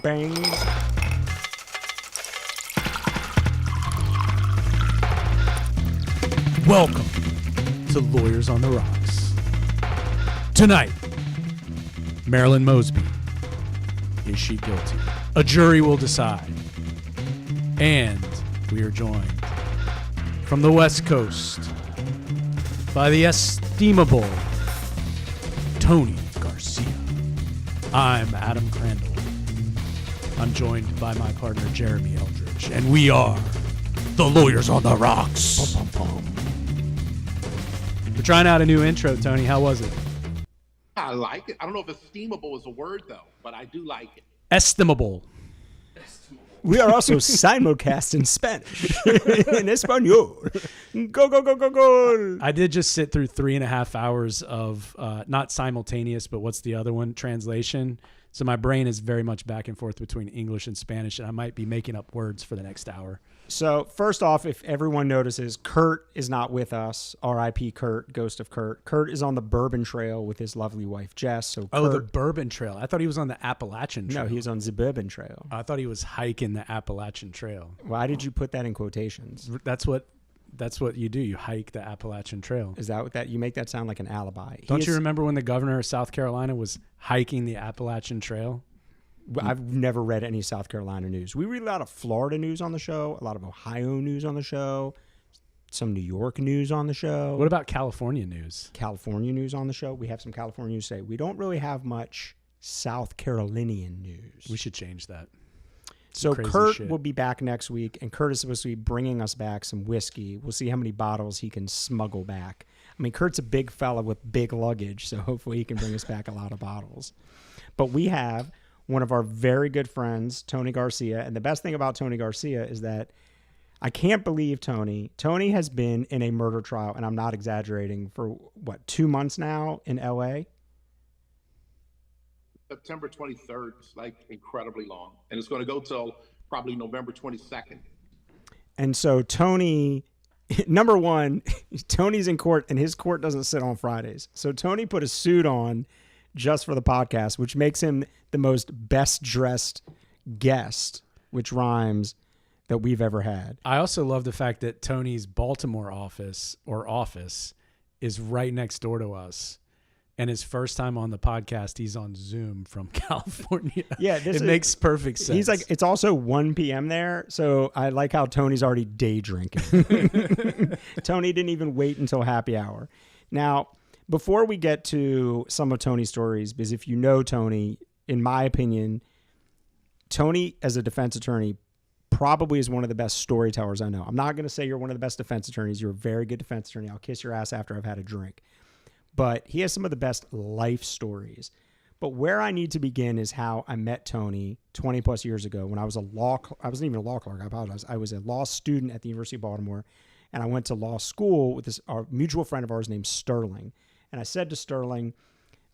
Bang. Welcome to Lawyers on the Rocks. Tonight, Marilyn Mosby. Is she guilty? A jury will decide. And we are joined from the West Coast by the estimable Tony Garcia. I'm Adam Crandall. I'm joined by my partner, Jeremy Eldridge, and we are the Lawyers on the Rocks. Bum, bum, bum. We're trying out a new intro, Tony. How was it? I like it. I don't know if esteemable is a word, though, but I do like it. Estimable. We are also simulcast in Spanish. In Espanol. Go, go, go, go, go. I did just sit through 3.5 hours of not simultaneous, but what's the other one? Translation. So my brain is very much back and forth between English and Spanish, and I might be making up words for the next hour. So first off, if everyone notices, Kurt is not with us. R.I.P. Kurt, ghost of Kurt. Kurt is on the Bourbon Trail with his lovely wife, Jess. So the Bourbon Trail. I thought he was on the Appalachian Trail. No, he was on the Bourbon Trail. I thought he was hiking the Appalachian Trail. Why did you put that in quotations? That's what you do. You hike the Appalachian Trail. Is that what that you make that sound like an alibi? Don't you remember when the governor of South Carolina was hiking the Appalachian Trail? I've never read any South Carolina news. We read a lot of Florida news on the show, a lot of Ohio news on the show, some New York news on the show. What about California news? California news on the show. We have some California news today. We don't really have much South Carolinian news. We should change that. So Kurt will be back next week, and Kurt is supposed to be bringing us back some whiskey. We'll see how many bottles he can smuggle back. I mean, Kurt's a big fella with big luggage, so hopefully he can bring us back a lot of bottles. But we have one of our very good friends, Tony Garcia. And the best thing about Tony Garcia is that I can't believe Tony has been in a murder trial, and I'm not exaggerating, for 2 months now in LA? September 23rd is like incredibly long, and it's going to go till probably November 22nd. And so Tony, number one, Tony's in court, and his court doesn't sit on Fridays. So Tony put a suit on just for the podcast, which makes him the most best-dressed guest, which rhymes, that we've ever had. I also love the fact that Tony's Baltimore office is right next door to us. And his first time on the podcast, he's on Zoom from California. Yeah, it makes perfect sense. He's like, it's also 1 p.m. there, so I like how Tony's already day drinking. Tony didn't even wait until happy hour. Now, before we get to some of Tony's stories, because if you know Tony, in my opinion, Tony as a defense attorney probably is one of the best storytellers I know. I'm not going to say you're one of the best defense attorneys. You're a very good defense attorney. I'll kiss your ass after I've had a drink. But he has some of the best life stories. But where I need to begin is how I met Tony 20 plus years ago when I was I wasn't even a law clerk. I apologize. I was a law student at the University of Baltimore, and I went to law school with our mutual friend of ours named Sterling. And I said to Sterling,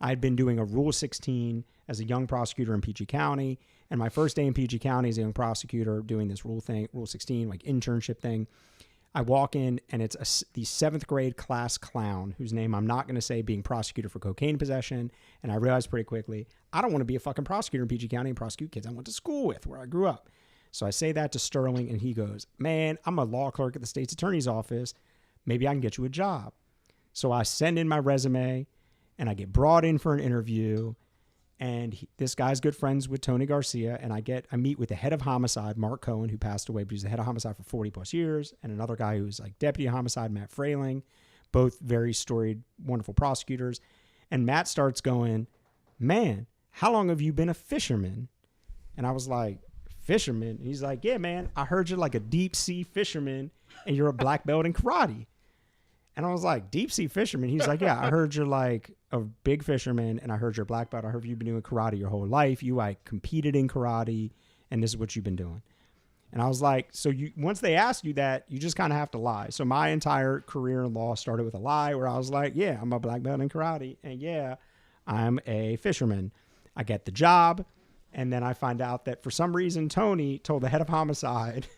I had been doing a Rule 16 as a young prosecutor in PG County. And my first day in PG County as a young prosecutor doing this Rule 16, like internship thing. I walk in, and it's the 7th grade class clown, whose name I'm not going to say, being prosecuted for cocaine possession. And I realized pretty quickly, I don't want to be a fucking prosecutor in PG County and prosecute kids I went to school with, where I grew up. So I say that to Sterling, and he goes, man, I'm a law clerk at the state's attorney's office. Maybe I can get you a job. So I send in my resume, and I get brought in for an interview. And this guy's good friends with Tony Garcia, and I meet with the head of homicide, Mark Cohen, who passed away, but he's the head of homicide for 40 plus years, and another guy who's like deputy homicide, Matt Frayling, both very storied, wonderful prosecutors. And Matt starts going, man, how long have you been a fisherman? And I was like, fisherman? And he's like, yeah, man, I heard you're like a deep sea fisherman, and you're a black belt in karate. And I was like, deep sea fisherman? He's like, yeah, I heard you're like a big fisherman, and I heard you're a black belt. I heard you've been doing karate your whole life. You like competed in karate, and this is what you've been doing. And I was like, so once they ask you that, you just kind of have to lie. So my entire career in law started with a lie where I was like, yeah, I'm a black belt in karate, and yeah, I'm a fisherman. I get the job, and then I find out that for some reason Tony told the head of homicide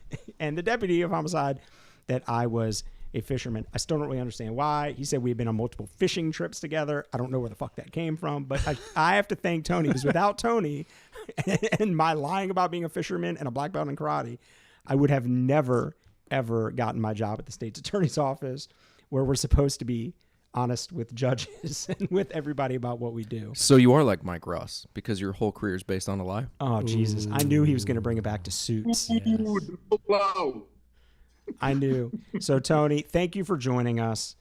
and the deputy of homicide that I was a fisherman. I still don't really understand why. He said we had been on multiple fishing trips together. I don't know where the fuck that came from, but I have to thank Tony, because without Tony, and my lying about being a fisherman and a black belt in karate, I would have never, ever gotten my job at the state's attorney's office, where we're supposed to be honest with judges and with everybody about what we do. So you are like Mike Ross because your whole career is based on a lie? Oh, Jesus. I knew he was going to bring it back to Suits. Wow. I knew. So, Tony, thank you for joining us.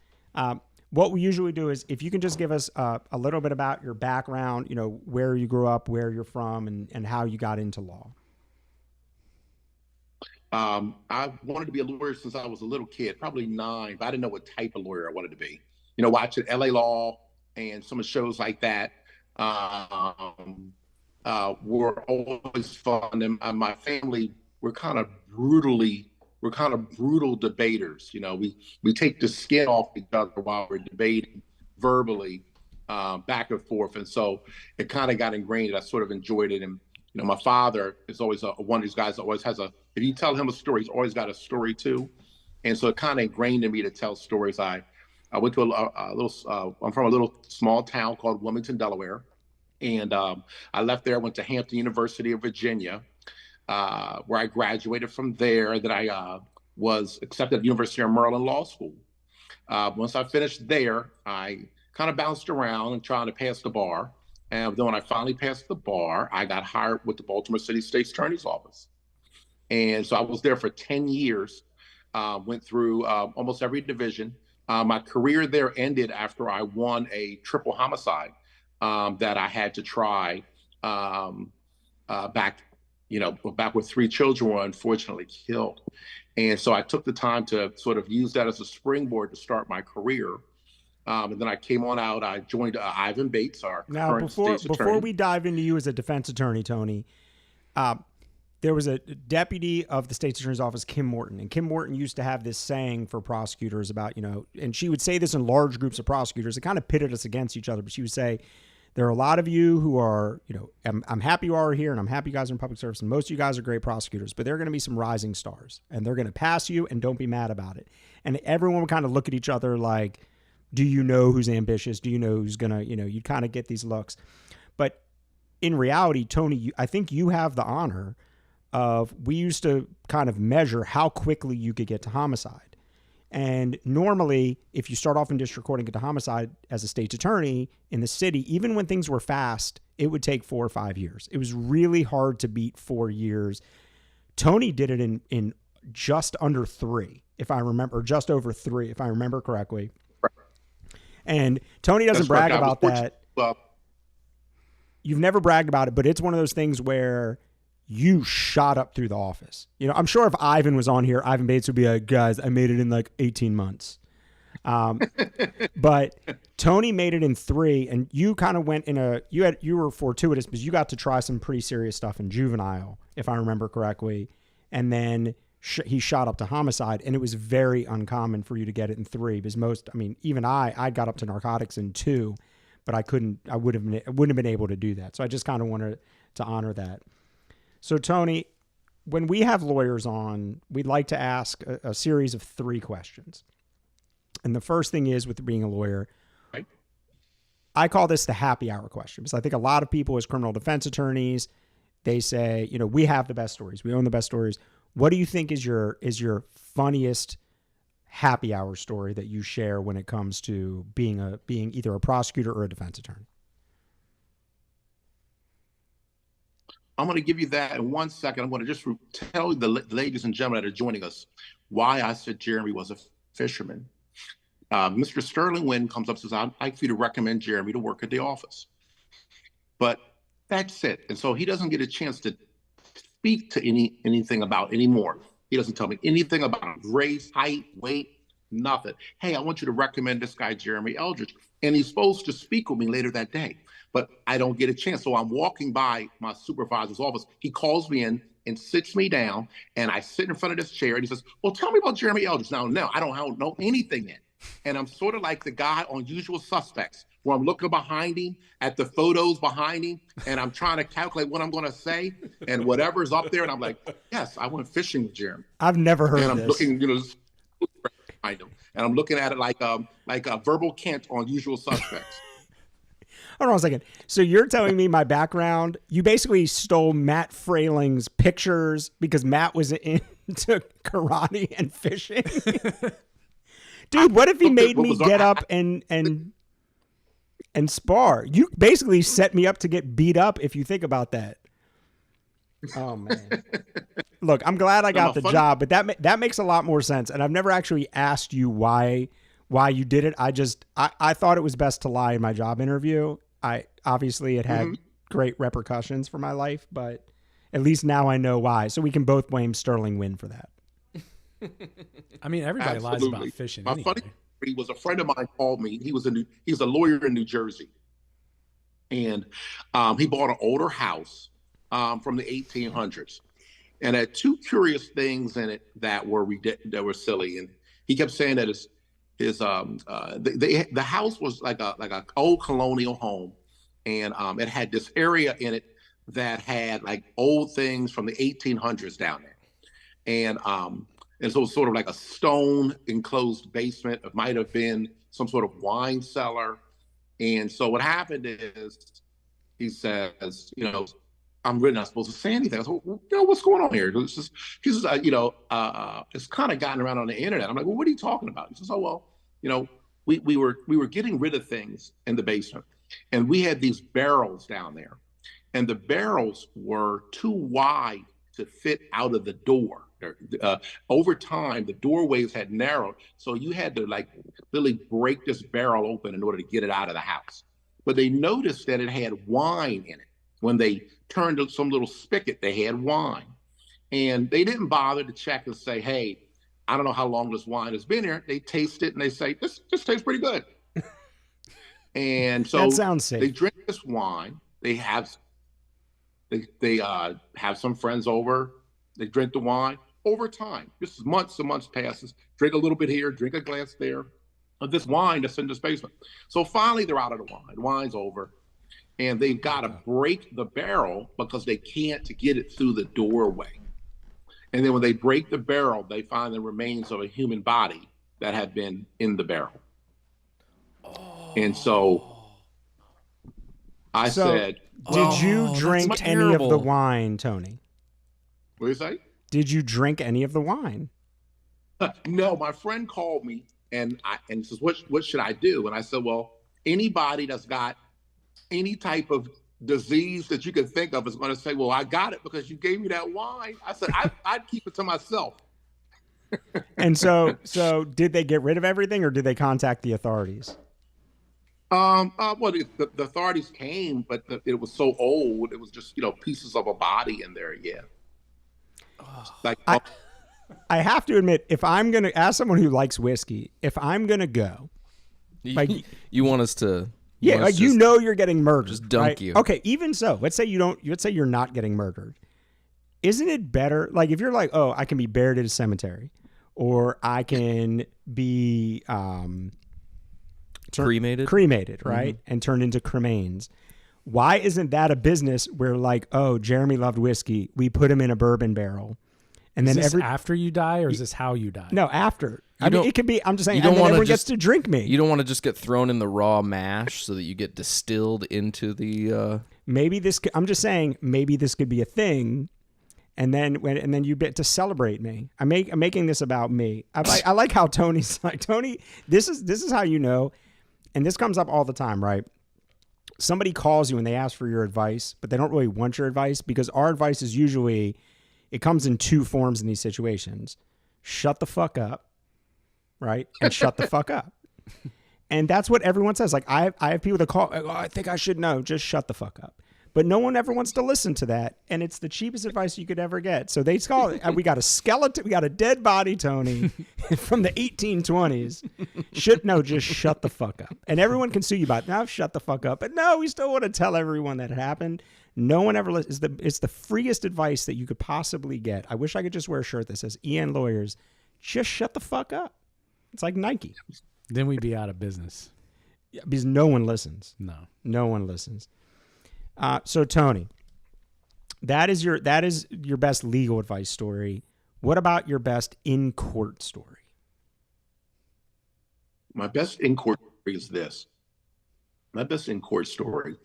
What we usually do is if you can just give us a little bit about your background, you know, where you grew up, where you're from, and how you got into law. I wanted to be a lawyer since I was a little kid, probably 9, but I didn't know what type of lawyer I wanted to be. You know, watching LA Law and some of the shows like that were always fun. And my family, we're kind of brutal debaters. You know, we take the skin off each other while we're debating verbally back and forth. And so it kind of got ingrained. I sort of enjoyed it. And, you know, my father is always one of these guys that always has if you tell him a story, he's always got a story too. And so it kind of ingrained in me to tell stories. I went to I'm from a little small town called Wilmington, Delaware. And I left there, went to Hampton University of Virginia, where I graduated from there. Then I was accepted at the University of Maryland Law School. Once I finished there, I kind of bounced around and trying to pass the bar. And then when I finally passed the bar, I got hired with the Baltimore City State's Attorney's Office. And so I was there for 10 years, went through almost every division. My career there ended after I won a triple homicide that I had to try back with 3 children were unfortunately killed. And so I took the time to sort of use that as a springboard to start my career. And then I came on out. I joined Ivan Bates, our current state's attorney. Before we dive into you as a defense attorney, Tony, there was a deputy of the state's attorney's office, Kim Morton. And Kim Morton used to have this saying for prosecutors about, you know, and she would say this in large groups of prosecutors. It kind of pitted us against each other. But she would say, there are a lot of you who are, you know, I'm happy you are here and I'm happy you guys are in public service. And most of you guys are great prosecutors, but there are going to be some rising stars and they're going to pass you and don't be mad about it. And everyone would kind of look at each other like, do you know who's ambitious? Do you know who's going to, you know, you kind of get these looks. But in reality, Tony, I think you have the honor of, we used to kind of measure how quickly you could get to homicide. And normally, if you start off in district court and get to homicide as a state's attorney in the city, even when things were fast, it would take 4 or 5 years. It was really hard to beat 4 years. Tony did it in just under 3, if I remember, or just over 3, if I remember correctly. And Tony doesn't brag about that. You've never bragged about it, but it's one of those things where you shot up through the office. You know, I'm sure if Ivan was on here, Ivan Bates would be like, guys, I made it in like 18 months. But Tony made it in 3, and you kind of went in you were fortuitous because you got to try some pretty serious stuff in juvenile, if I remember correctly. And then he shot up to homicide, and it was very uncommon for you to get it in 3 because even I got up to narcotics in 2, but I wouldn't have been able to do that. So I just kind of wanted to honor that. So Tony, when we have lawyers on, we'd like to ask a series of 3 questions. And the first thing is, with being a lawyer, right, I call this the happy hour question, because I think a lot of people as criminal defense attorneys, they say, you know, we have the best stories. We own the best stories. What do you think is your funniest happy hour story that you share when it comes to being either a prosecutor or a defense attorney? I'm going to give you that in 1 second. I'm going to just tell the ladies and gentlemen that are joining us why I said Jeremy was a fisherman. Mr. Sterling Wynn comes up and says, I'd like for you to recommend Jeremy to work at the office. But that's it. And so he doesn't get a chance to speak to anything about anymore. He doesn't tell me anything about race, height, weight, nothing. Hey, I want you to recommend this guy, Jeremy Eldridge. And he's supposed to speak with me later that day, but I don't get a chance. So I'm walking by my supervisor's office. He calls me in and sits me down, and I sit in front of this chair, and he says, well, tell me about Jeremy Eldridge. Now, I don't know anything yet. And I'm sort of like the guy on Usual Suspects, where I'm looking behind him at the photos behind him, and I'm trying to calculate what I'm going to say, and whatever's up there, and I'm like, yes, I went fishing with Jeremy. I've never heard of this. And I'm looking, behind him, and I'm looking at it like a verbal Kent on Usual Suspects. Hold on a second. So you're telling me my background, you basically stole Matt Frayling's pictures because Matt was into karate and fishing? Dude, what if he made me get up and spar? You basically set me up to get beat up if you think about that. Oh, man. Look, I'm glad I got the job, but that makes a lot more sense. And I've never actually asked you why you did it. I thought it was best to lie in my job interview. Obviously it had great repercussions for my life, but at least now I know why. So we can both blame Sterling Wynn for that. I mean, everybody lies about fishing. My funny story was a friend of mine called me. He was a lawyer in New Jersey, and he bought an older house from the 1800s, and had two curious things in it that were silly. And he kept saying that the house was like a old colonial home, and it had this area in it that had like old things from the 1800s down there, and so it was sort of like a stone enclosed basement. It might have been some sort of wine cellar. And so what happened is he says, I'm really not supposed to say anything. I said, well, what's going on here? He says, it's kind of gotten around on the internet. I'm like, well, what are you talking about? He says, oh, well, we were getting rid of things in the basement, and we had these barrels down there, and the barrels were too wide to fit out of the door. Over time, the doorways had narrowed, so you had to like really break this barrel open in order to get it out of the house. But they noticed that it had wine in it. When they turned some little spigot, they had wine. And they didn't bother to check and say, hey, I don't know how long this wine has been here. They taste it and they say, this tastes pretty good. And so that sounds safe. They drink this wine. They have some friends over. They drink the wine. Over time, this is months and months passes. Drink a little bit here, drink a glass there of this wine that's in this basement. So finally, they're out of the wine. The wine's over, and they've got to break the barrel because they can't get it through the doorway. And then when they break the barrel, they find the remains of a human body that had been in the barrel. Oh. And so I said, did you drink any of the wine, Tony? What do you say? Did you drink any of the wine? No, my friend called me and says, what should I do? And I said, well, anybody that's got any type of disease that you can think of is going to say, well, I got it because you gave me that wine. I said, I'd keep it to myself. And so did they get rid of everything, or did they contact the authorities? Well, the authorities came, but it was so old. It was just, pieces of a body in there. Yeah. Like, I have to admit, if I'm going to, as someone who likes whiskey, if I'm going to go, like, you want us to, yeah, like, you're getting murdered. Just dunk right? you. Okay. Even so, let's say you're not getting murdered. Isn't it better? Like, if you're like, oh, I can be buried at a cemetery, or I can be, cremated, right? And turned into cremains. Why isn't that a business where, like, oh, Jeremy loved whiskey, we put him in a bourbon barrel, and then after you die, or is this how you die? No, after. I mean, it could be. I'm just saying. You don't want everyone gets to drink me. You don't want to just get thrown in the raw mash so that you get distilled into the. Maybe this. I'm just saying. Maybe this could be a thing, and then you get to celebrate me. I'm making this about me. I like how Tony's like, Tony. This is how you know, and this comes up all the time, right? Somebody calls you and they ask for your advice, but they don't really want your advice, because our advice is usually, it comes in two forms in these situations. Shut the fuck up, right? And shut the fuck up. And that's what everyone says. Like, I have people that call, oh, I think I should know, just shut the fuck up. But no one ever wants to listen to that, and it's the cheapest advice you could ever get. So they call it, we got a skeleton, we got a dead body, Tony, from the 1820s. Just shut the fuck up. And everyone can sue you about it. Now shut the fuck up. But no, we still want to tell everyone that it happened. No one ever listens. It's the freest advice that you could possibly get. I wish I could just wear a shirt that says EN Lawyers. Just shut the fuck up. It's like Nike. Then we'd be out of business. Yeah, because no one listens. No one listens. So Tony, that is your best legal advice story. What about your best in court story? My best in court story is this. my best in court story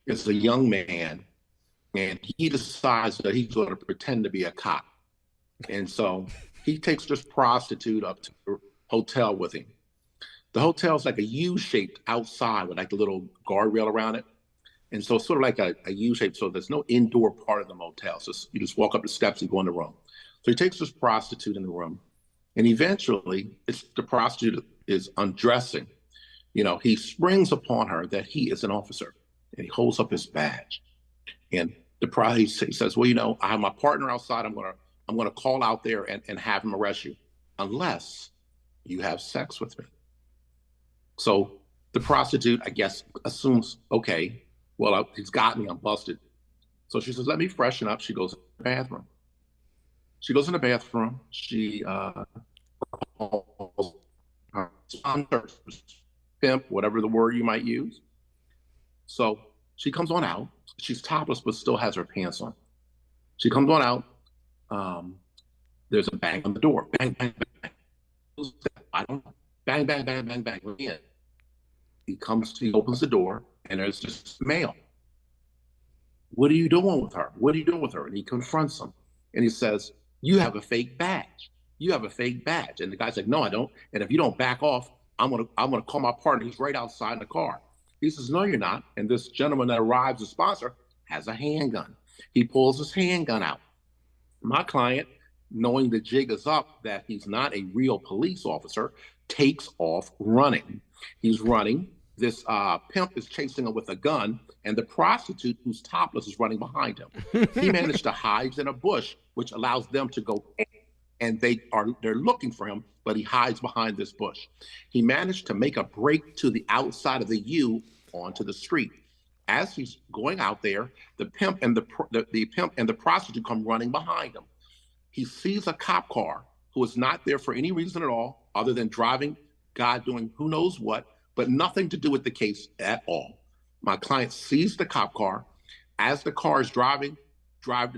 is a young man, and he decides that he's going to pretend to be a cop. And so he takes this prostitute up to the hotel with him. The hotel's like a U-shaped outside with like a little guardrail around it. And so it's sort of like a U-shape, so there's no indoor part of the motel. So you just walk up the steps and go in the room. So he takes this prostitute in the room, and eventually the prostitute is undressing. You know, he springs upon her that he is an officer, and he holds up his badge. And the prostitute says, well, you know, I have my partner outside. I'm gonna call out there and have him arrest you, unless you have sex with me. So the prostitute, I guess, assumes, okay, well, he's got me, I'm busted. So she says, let me freshen up. She goes to the bathroom. She goes in the bathroom. She calls her sponsor, pimp, whatever the word you might use. So she comes on out. She's topless, but still has her pants on. She comes on out. There's a bang on the door. Bang, bang, bang. I don't know. Bang, bang, bang, bang, bang. We're in. He opens the door, and there's this male. What are you doing with her? What are you doing with her? And he confronts him, and he says, you have a fake badge. You have a fake badge. And the guy's like, no, I don't. And if you don't back off, I'm gonna call my partner. He's right outside in the car. He says, no, you're not. And this gentleman that arrives, the sponsor, has a handgun. He pulls his handgun out. My client, knowing the jig is up, that he's not a real police officer, takes off running. He's running. This pimp is chasing him with a gun, and the prostitute, who's topless, is running behind him. He managed to hide in a bush, which allows them to go in, and they're looking for him, but he hides behind this bush. He managed to make a break to the outside of the U onto the street. As he's going out there, the pimp and the prostitute come running behind him. He sees a cop car who is not there for any reason at all, other than driving, God doing who knows what, but nothing to do with the case at all. My client sees the cop car. As the car is driving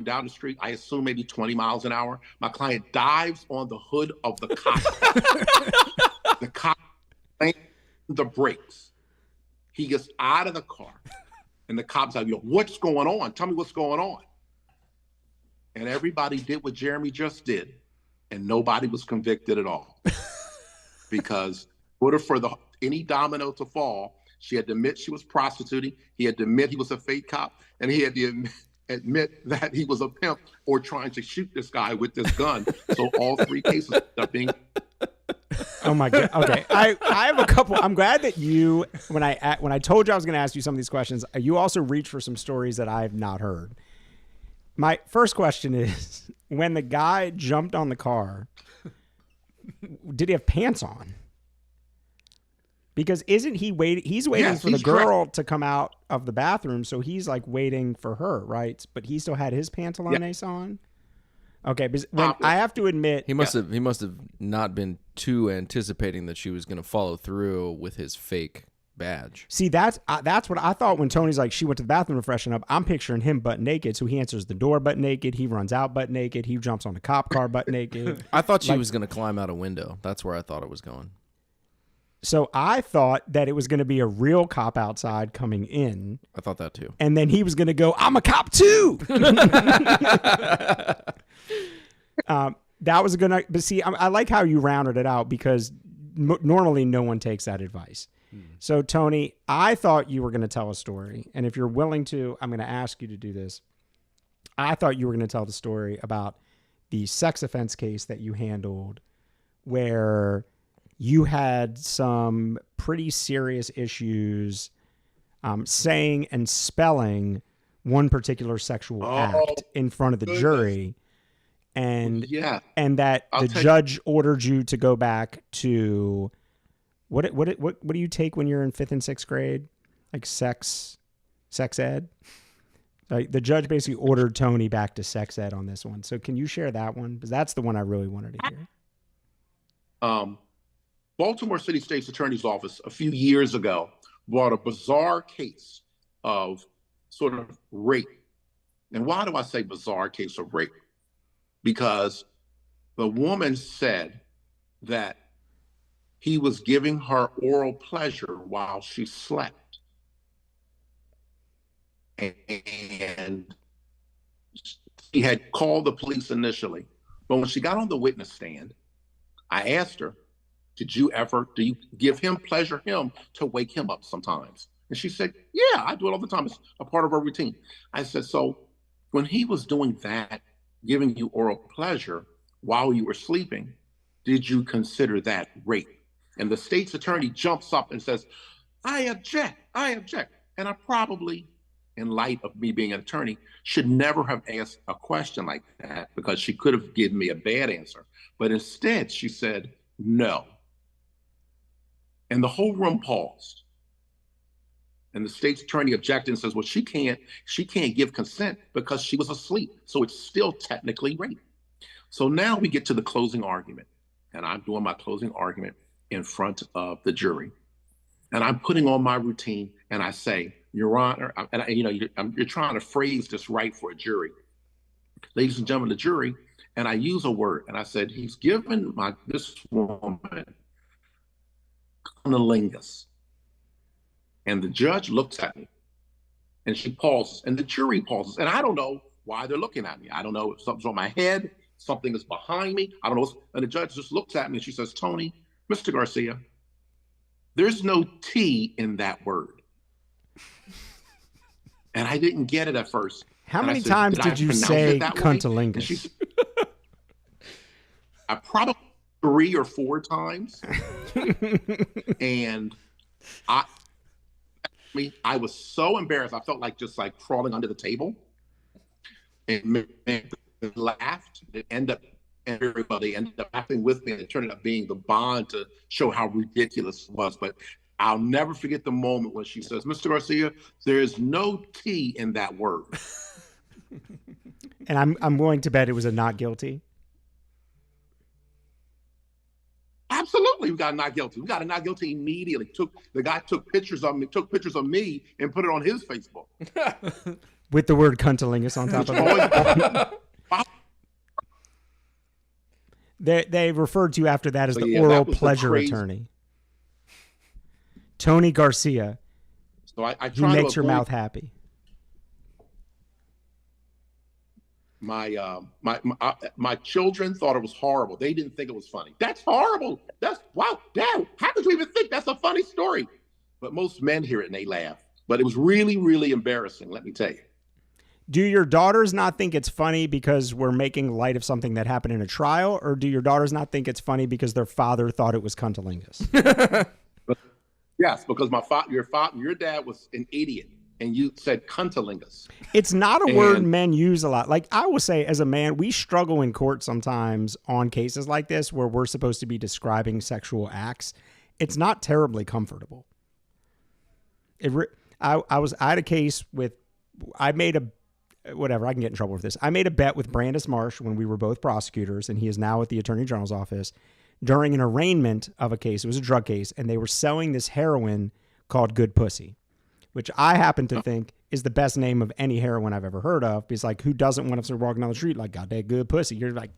down the street, I assume maybe 20 miles an hour, my client dives on the hood of the cop car. The cop slams the brakes. He gets out of the car, and the cop's like, yo, what's going on? Tell me what's going on. And everybody did what Jeremy just did, and nobody was convicted at all. Because in order for any domino to fall, she had to admit she was prostituting, he had to admit he was a fake cop, and he had to admit that he was a pimp or trying to shoot this guy with this gun. So all three cases ended up being. Oh my God. Okay. I have a couple. I'm glad that you, when I told you I was going to ask you some of these questions, you also reached for some stories that I've not heard. My first question is, when the guy jumped on the car, did he have pants on? Because isn't he waiting? He's waiting for the girl to come out of the bathroom, so he's like waiting for her, right? But he still had his pantalones on. Okay, because I have to admit, he must have not been too anticipating that she was going to follow through with his fake badge. See, that's what I thought when Tony's like, she went to the bathroom to freshen up. I'm picturing him butt naked, so he answers the door butt naked. He runs out butt naked. He jumps on the cop car butt naked. I thought she was going to climb out a window. That's where I thought it was going. So I thought that it was going to be a real cop outside coming in. I thought that too. And then he was going to go, I'm a cop too. That was a good night. But see, I like how you rounded it out, because normally no one takes that advice. So Tony, I thought you were going to tell a story. And if you're willing to, I'm going to ask you to do this. I thought you were going to tell the story about the sex offense case that you handled, where you had some pretty serious issues saying and spelling one particular sexual act in front of the jury, and that the judge ordered you to go back to what do you take when you're in 5th and 6th grade, like sex ed? Like the judge basically ordered Tony back to sex ed on this one. So can you share that one, because that's the one I really wanted to hear. Baltimore City State's Attorney's Office a few years ago brought a bizarre case of sort of rape. And why do I say bizarre case of rape? Because the woman said that he was giving her oral pleasure while she slept. and she had called the police initially. But when she got on the witness stand, I asked her, do you give him pleasure to wake him up sometimes? And she said, yeah, I do it all the time. It's a part of our routine. I said, so when he was doing that, giving you oral pleasure while you were sleeping, did you consider that rape? And the state's attorney jumps up and says, I object. And I probably, in light of me being an attorney, should never have asked a question like that, because she could have given me a bad answer. But instead, she said, no. And the whole room paused. And the state's attorney objected and says, well, she can't give consent because she was asleep. So it's still technically rape. So now we get to the closing argument. And I'm doing my closing argument in front of the jury. And I'm putting on my routine and I say, Your Honor, and you're trying to phrase this right for a jury. Ladies and gentlemen, the jury, and I use a word, and I said, he's given this woman cunnilingus. And the judge looks at me and she pauses and the jury pauses. And I don't know why they're looking at me. I don't know if something's on my head, something is behind me. I don't know. And the judge just looks at me and she says, Tony, Mr. Garcia, there's no T in that word. And I didn't get it at first. How many times did you say cunnilingus? I probably 3 or 4 times. And I was so embarrassed. I felt like just like crawling under the table, and laughed. They ended up laughing with me, and it turned up being the bond to show how ridiculous it was. But I'll never forget the moment when she says, Mr. Garcia, there's no T in that word. And I'm willing to bet it was a not guilty. Absolutely, we got a not guilty. We got a not guilty immediately. The guy took pictures of me and put it on his Facebook. With the word cunnilingus on top of it. They referred to you after that as the oral pleasure attorney. Tony Garcia. So I he makes your mouth happy. My children thought it was horrible. They didn't think it was funny. That's horrible. That's wow, Dad. How could you even think that's a funny story? But most men hear it and they laugh. But it was really, really embarrassing, let me tell you. Do your daughters not think it's funny because we're making light of something that happened in a trial, or do your daughters not think it's funny because their father thought it was cunnilingus? Yes, because your dad was an idiot. And you said cunnilingus. It's not a word men use a lot. Like I will say, as a man, we struggle in court sometimes on cases like this where we're supposed to be describing sexual acts. It's not terribly comfortable. I had a case with, I made a, whatever, I can get in trouble with this. I made a bet with Brandis Marsh when we were both prosecutors, and he is now at the Attorney General's office, during an arraignment of a case. It was a drug case, and they were selling this heroin called Good Pussy, which I happen to think is the best name of any heroin I've ever heard of. Because like, who doesn't want to start walking down the street like, got that good pussy? You're like,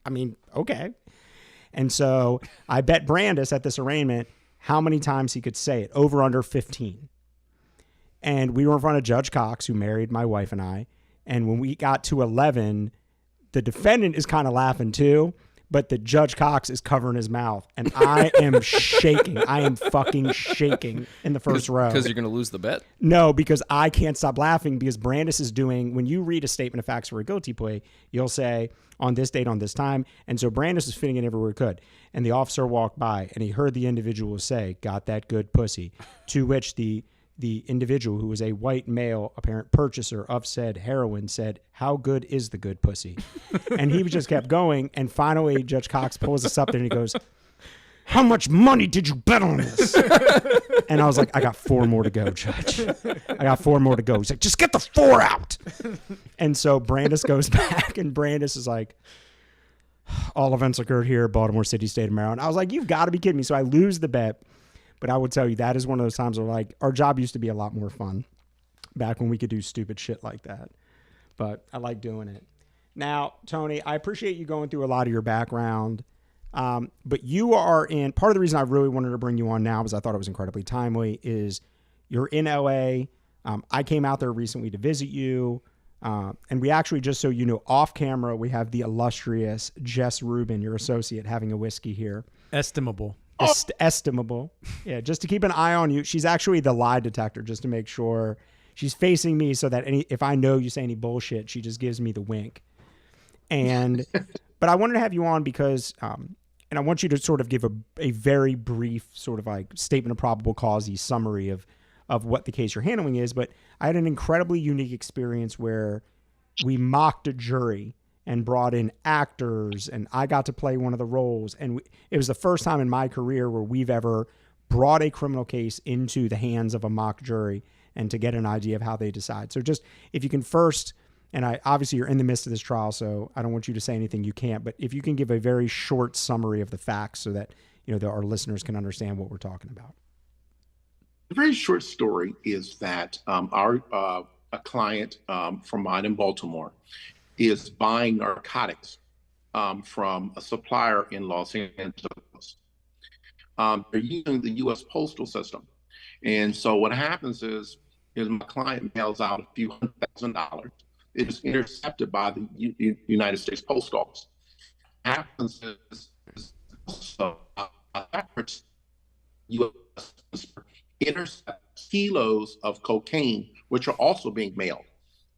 I mean, okay. And so I bet Brandis at this arraignment how many times he could say it, over under 15. And we were in front of Judge Cox, who married my wife and I. And when we got to 11, the defendant is kind of laughing too, but the Judge Cox is covering his mouth, and I am shaking. I am fucking shaking in the first row. Because you're going to lose the bet? No, because I can't stop laughing because Brandis is doing, when you read a statement of facts for a guilty plea, you'll say, on this date, on this time. And so Brandis is fitting in everywhere he could. And the officer walked by, and he heard the individual say, got that good pussy, to which the individual, who was a white male apparent purchaser of said heroin, said, how good is the good pussy? And he just kept going. And finally, Judge Cox pulls us up there and he goes, how much money did you bet on this? And I was like, I got 4 more to go, Judge. I got 4 more to go. He's like, just get the 4 out. And so Brandis goes back, and Brandis is like, all events occurred here, Baltimore City, state of Maryland. I was like, you've got to be kidding me. So I lose the bet. But I would tell you, that is one of those times where, like, our job used to be a lot more fun back when we could do stupid shit like that. But I like doing it. Now, Tony, I appreciate you going through a lot of your background. But you are in, part of the reason I really wanted to bring you on now, because I thought it was incredibly timely, is you're in LA. I came out there recently to visit you. And we actually, just so you know, off camera, we have the illustrious Jess Rubin, your associate, having a whiskey here. Estimable. Estimable. Yeah, just to keep an eye on you. She's actually the lie detector, just to make sure she's facing me so that if I know you say any bullshit, she just gives me the wink. And, but I wanted to have you on because, and I want you to sort of give a very brief sort of like statement of probable cause summary of what the case you're handling is. But I had an incredibly unique experience where we mocked a jury and brought in actors, and I got to play one of the roles. And it was the first time in my career where we've ever brought a criminal case into the hands of a mock jury and to get an idea of how they decide. So just if you can first, and obviously you're in the midst of this trial, so I don't want you to say anything you can't, but if you can give a very short summary of the facts so that, our listeners can understand what we're talking about. The very short story is that a client from mine in Baltimore is buying narcotics from a supplier in Los Angeles. They're using the U.S. postal system. And so what happens is my client mails out a few $100,000. It is intercepted by the United States Post Office. What happens is U.S. intercept kilos of cocaine, which are also being mailed.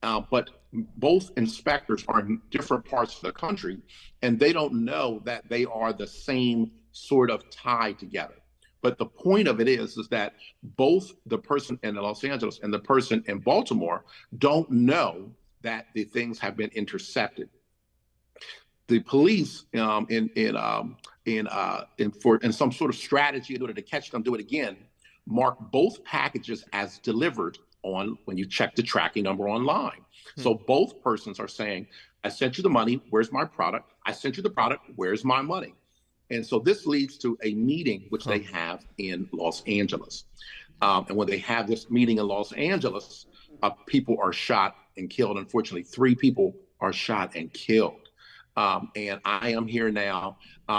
But both inspectors are in different parts of the country, and they don't know that they are the same sort of tied together. But the point of it is that both the person in Los Angeles and the person in Baltimore don't know that the things have been intercepted. The police, in some sort of strategy in order to catch them, do it again, mark both packages as delivered when you check the tracking number online. So both persons are saying, I sent you the money, where's my product? I sent you the product, where's my money? And so this leads to a meeting which they have in Los Angeles. And when they have this meeting in Los Angeles, people are shot and killed. Unfortunately, 3 people are shot and killed. And I am here now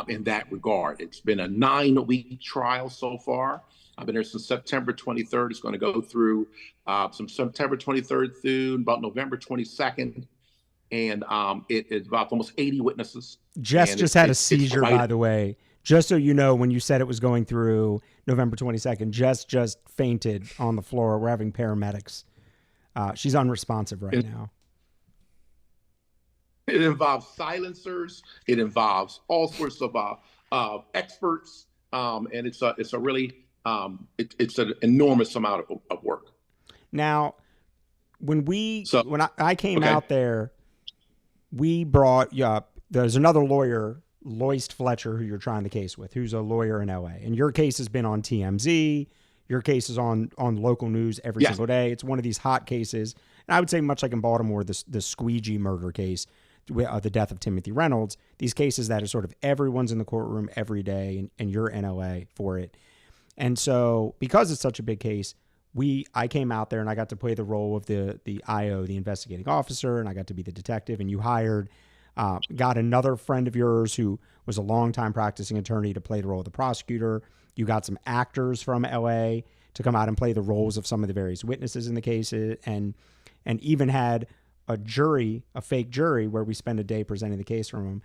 in that regard. It's been a 9-week trial so far. I've been there since September 23rd. It's going to go through from September 23rd through about November 22nd. And it involved almost 80 witnesses. Jess just had a seizure, by the way. Just so you know, when you said it was going through November 22nd, Jess just fainted on the floor. We're having paramedics. She's unresponsive right now. It involves silencers. It involves all sorts of experts. And it's a really it's an enormous amount of work. Now, when I came out there, we brought there's another lawyer, Loist Fletcher, who you're trying the case with, who's a lawyer in LA. And your case has been on TMZ. Your case is on local news every single day. It's one of these hot cases. And I would say much like in Baltimore, the squeegee murder case, the death of Timothy Reynolds, these cases that are sort of everyone's in the courtroom every day and you're in LA for it. And so because it's such a big case, I came out there and I got to play the role of the IO, the investigating officer, and I got to be the detective. And you got another friend of yours who was a longtime practicing attorney to play the role of the prosecutor. You got some actors from LA to come out and play the roles of some of the various witnesses in the cases, and even had a fake jury, where we spend a day presenting the case from them,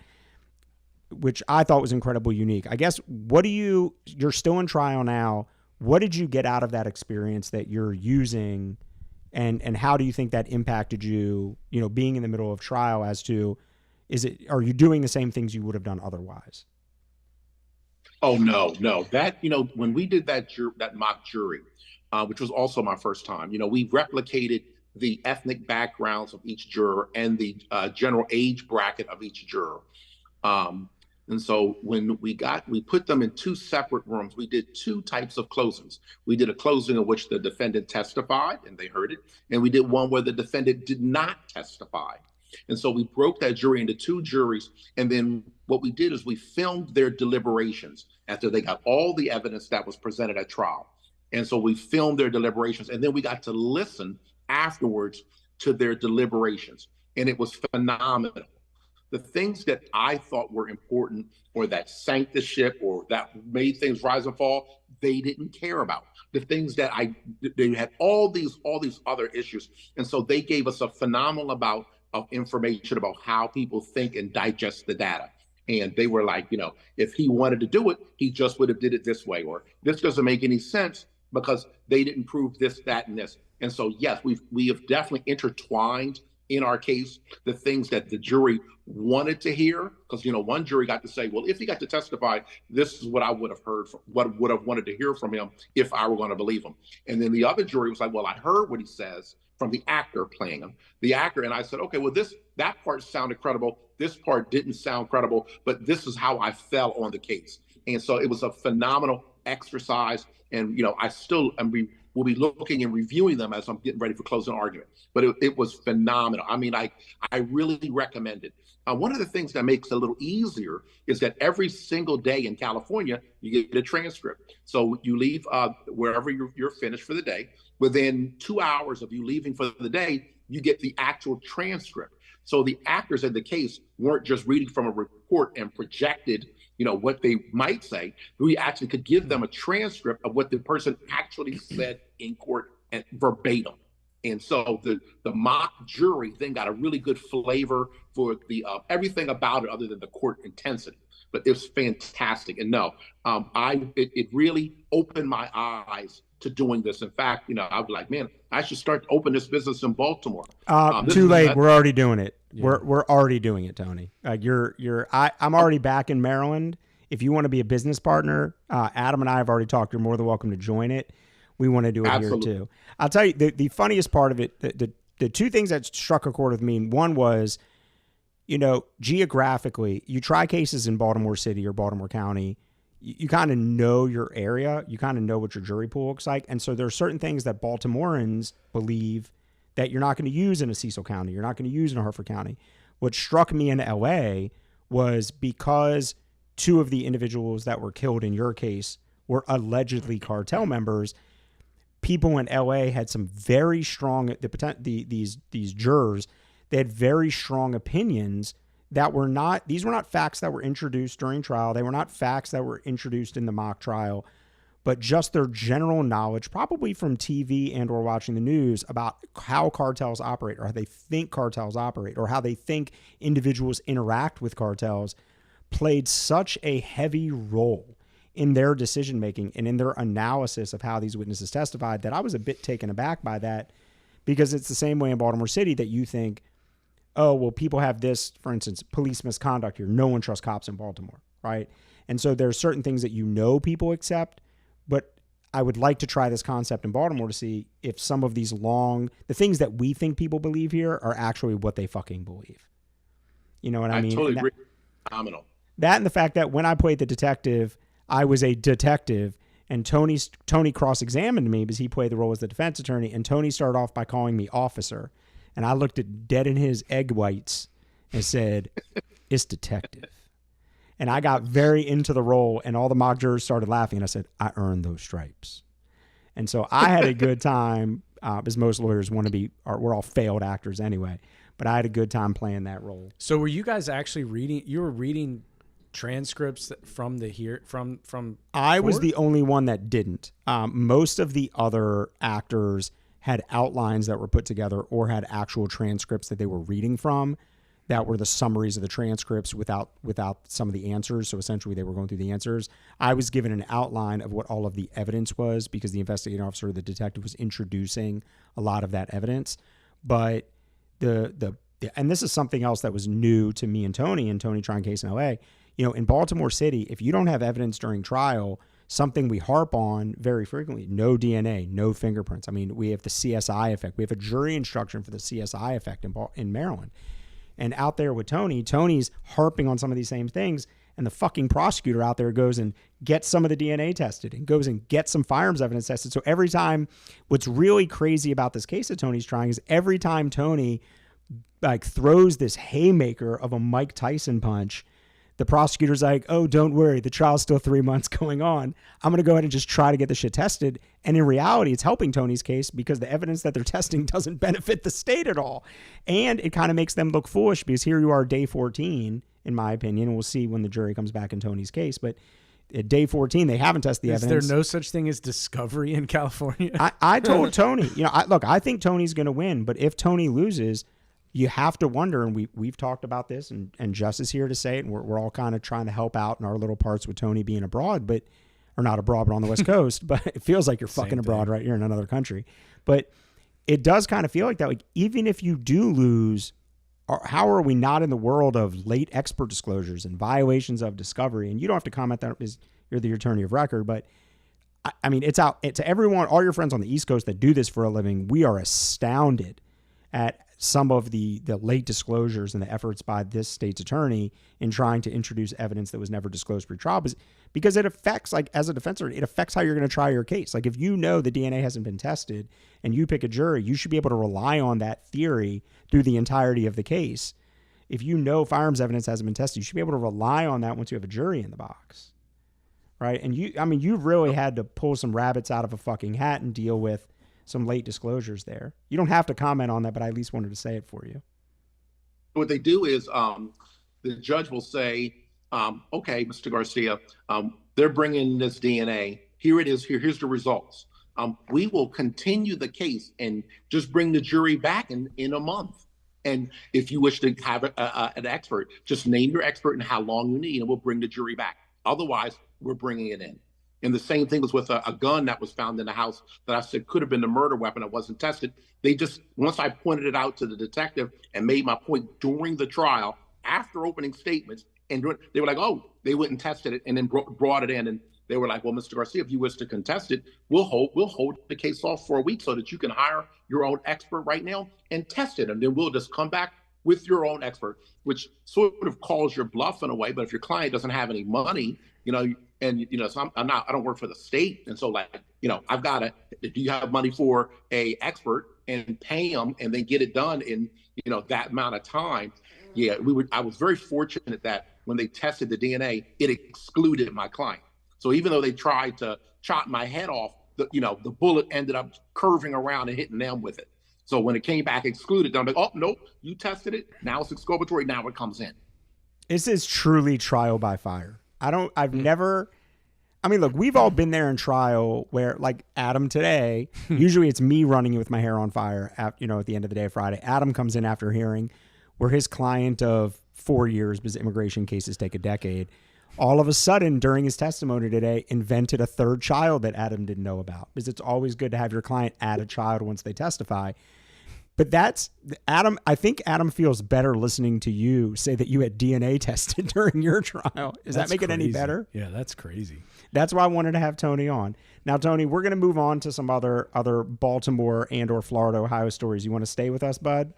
which I thought was incredibly unique. I guess, you're still in trial now. What did you get out of that experience that you're using, and how do you think that impacted you, being in the middle of trial as to, are you doing the same things you would have done otherwise? Oh, no. That, when we did that mock jury, which was also my first time, we replicated the ethnic backgrounds of each juror and the general age bracket of each juror. And so when we put them in 2 separate rooms, we did 2 types of closings. We did a closing in which the defendant testified and they heard it. And we did one where the defendant did not testify. And so we broke that jury into 2 juries. And then what we did is we filmed their deliberations after they got all the evidence that was presented at trial. And so we filmed their deliberations, and then we got to listen afterwards to their deliberations. And it was phenomenal. the things that I thought were important or that sank the ship or that made things rise and fall, they didn't care about. The things that they had all these other issues. And so they gave us a phenomenal amount of information about how people think and digest the data. And they were like, if he wanted to do it, he just would have did it this way, or this doesn't make any sense because they didn't prove this, that, and this. And so, yes, we have definitely intertwined in our case the things that the jury wanted to hear, because one jury got to say, well, if he got to testify, this is what I would have heard from, what would have wanted to hear from him if I were going to believe him. And then the other jury was like, well, I heard what he says from the actor playing him, and I said, okay, well, that part sounded credible, this part didn't sound credible, but this is how I fell on the case. And so it was a phenomenal exercise, and we'll be looking and reviewing them as I'm getting ready for closing argument. But it was phenomenal. I mean, I really recommend it. One of the things that makes it a little easier is that every single day in California, you get a transcript. So you leave wherever you're finished for the day. Within 2 hours of you leaving for the day, you get the actual transcript. So the actors in the case weren't just reading from a report and projected what they might say. We actually could give them a transcript of what the person actually said in court and verbatim. And so the mock jury then got a really good flavor for the everything about it other than the court intensity. But it was fantastic. And it really opened my eyes to doing this. In fact, I was like, man, I should start to open this business in Baltimore. Too late. We're already doing it. Yeah. We're already doing it, Tony. I'm already back in Maryland. If you want to be a business partner, Adam and I have already talked. You're more than welcome to join it. We want to do it Absolutely. Here too. I'll tell you the funniest part of it. The two things that struck a chord with me. One was, geographically, you try cases in Baltimore City or Baltimore County. You kind of know your area. You kind of know what your jury pool looks like. And so there are certain things that Baltimoreans believe that you're not going to use in a Cecil County. You're not going to use in a Harford County. What struck me in L.A. was because two of the individuals that were killed in your case were allegedly cartel members, people in L.A. had some very strong, these jurors, they had very strong opinions that were not, these were not facts that were introduced during trial. They were not facts that were introduced in the mock trial, but just their general knowledge, probably from TV and or watching the news, about how cartels operate or how they think cartels operate or how they think individuals interact with cartels, played such a heavy role in their decision-making and in their analysis of how these witnesses testified that I was a bit taken aback by that, because it's the same way in Baltimore City that you think, oh, well, people have this, for instance, police misconduct here. No one trusts cops in Baltimore, right? And so there are certain things that people accept, but I would like to try this concept in Baltimore to see if some of these the things that we think people believe here are actually what they fucking believe. You know what I mean? I totally agree. Phenomenal. That and the fact that when I played the detective, I was a detective, and Tony cross-examined me because he played the role as the defense attorney, and Tony started off by calling me officer. And I looked at dead in his egg whites and said, it's detective. And I got very into the role, and all the mock jurors started laughing, and I said, I earned those stripes. And so I had a good time, as most lawyers we're all failed actors anyway, but I had a good time playing that role. So were you guys actually reading transcripts from I was the only one that didn't. Most of the other actors had outlines that were put together or had actual transcripts that they were reading from that were the summaries of the transcripts without some of the answers. So essentially they were going through the answers. I was given an outline of what all of the evidence was because the investigating officer, the detective, was introducing a lot of that evidence. But and this is something else that was new to me and Tony trying case in LA. In Baltimore City, if you don't have evidence during trial, something we harp on very frequently, no DNA, no fingerprints. I mean, we have the CSI effect. We have a jury instruction for the CSI effect in Maryland. And out there with Tony's harping on some of these same things, and the fucking prosecutor out there goes and gets some of the DNA tested and goes and gets some firearms evidence tested. So every time, what's really crazy about this case that Tony's trying is every time Tony throws this haymaker of a Mike Tyson punch, The prosecutor's like, oh, don't worry, the trial's still 3 months going on. I'm going to go ahead and just try to get the shit tested. And in reality, it's helping Tony's case because the evidence that they're testing doesn't benefit the state at all. And it kind of makes them look foolish because here you are, day 14, in my opinion. And we'll see when the jury comes back in Tony's case. But at day 14, they haven't tested the evidence. Is there no such thing as discovery in California? I told Tony, I think Tony's going to win. But if Tony loses, you have to wonder, and we've talked about this, and Jess is here to say it, and we're all kind of trying to help out in our little parts with Tony being abroad, or not abroad, but on the West Coast, but it feels like you're fucking abroad right here in another country. But it does kind of feel like that. Like, even if you do lose, how are we not in the world of late expert disclosures and violations of discovery? And you don't have to comment that because you're the attorney of record, but I mean, it's out to everyone, all your friends on the East Coast that do this for a living. We are astounded at some of the late disclosures and the efforts by this state's attorney in trying to introduce evidence that was never disclosed pre-trial, because it affects, like, as a defense attorney, it affects how you're going to try your case. Like, if you know the DNA hasn't been tested and you pick a jury, you should be able to rely on that theory through the entirety of the case. If you know firearms evidence hasn't been tested, you should be able to rely on that once you have a jury in the box, right? And you've really had to pull some rabbits out of a fucking hat and deal with some late disclosures there. You don't have to comment on that, but I at least wanted to say it for you. What they do is the judge will say, okay, Mr. Garcia, they're bringing this DNA. Here it is. Here's the results. We will continue the case and just bring the jury back in a month. And if you wish to have an expert, just name your expert and how long you need, and we'll bring the jury back. Otherwise, we're bringing it in. And the same thing was with a gun that was found in the house that I said could have been the murder weapon that wasn't tested. They just, once I pointed it out to the detective and made my point during the trial, after opening statements, and they were like, oh, they went and tested it and then brought it in. And they were like, well, Mr. Garcia, if you wish to contest it, we'll hold the case off for a week so that you can hire your own expert right now and test it. And then we'll just come back with your own expert, which sort of calls your bluff in a way. But if your client doesn't have any money, so I don't work for the state. And so, like, I've got to, do you have money for a expert and pay them and then get it done in, that amount of time? Yeah, I was very fortunate that when they tested the DNA, it excluded my client. So even though they tried to chop my head off, the bullet ended up curving around and hitting them with it. So when it came back excluded, I'm like, oh, nope, you tested it. Now it's exculpatory. Now it comes in. This is truly trial by fire. Look, we've all been there in trial where, like Adam today, usually it's me running with my hair on fire at the end of the day, Friday. Adam comes in after hearing where his client of 4 years, because immigration cases take a decade, all of a sudden during his testimony today invented a third child that Adam didn't know about, because it's always good to have your client add a child once they testify. But that's Adam. I think Adam feels better listening to you say that you had DNA tested during your trial. Does that make it any better? Yeah, that's crazy. That's why I wanted to have Tony on. Now, Tony, we're going to move on to some other Baltimore and or Florida, Ohio stories. You want to stay with us, bud?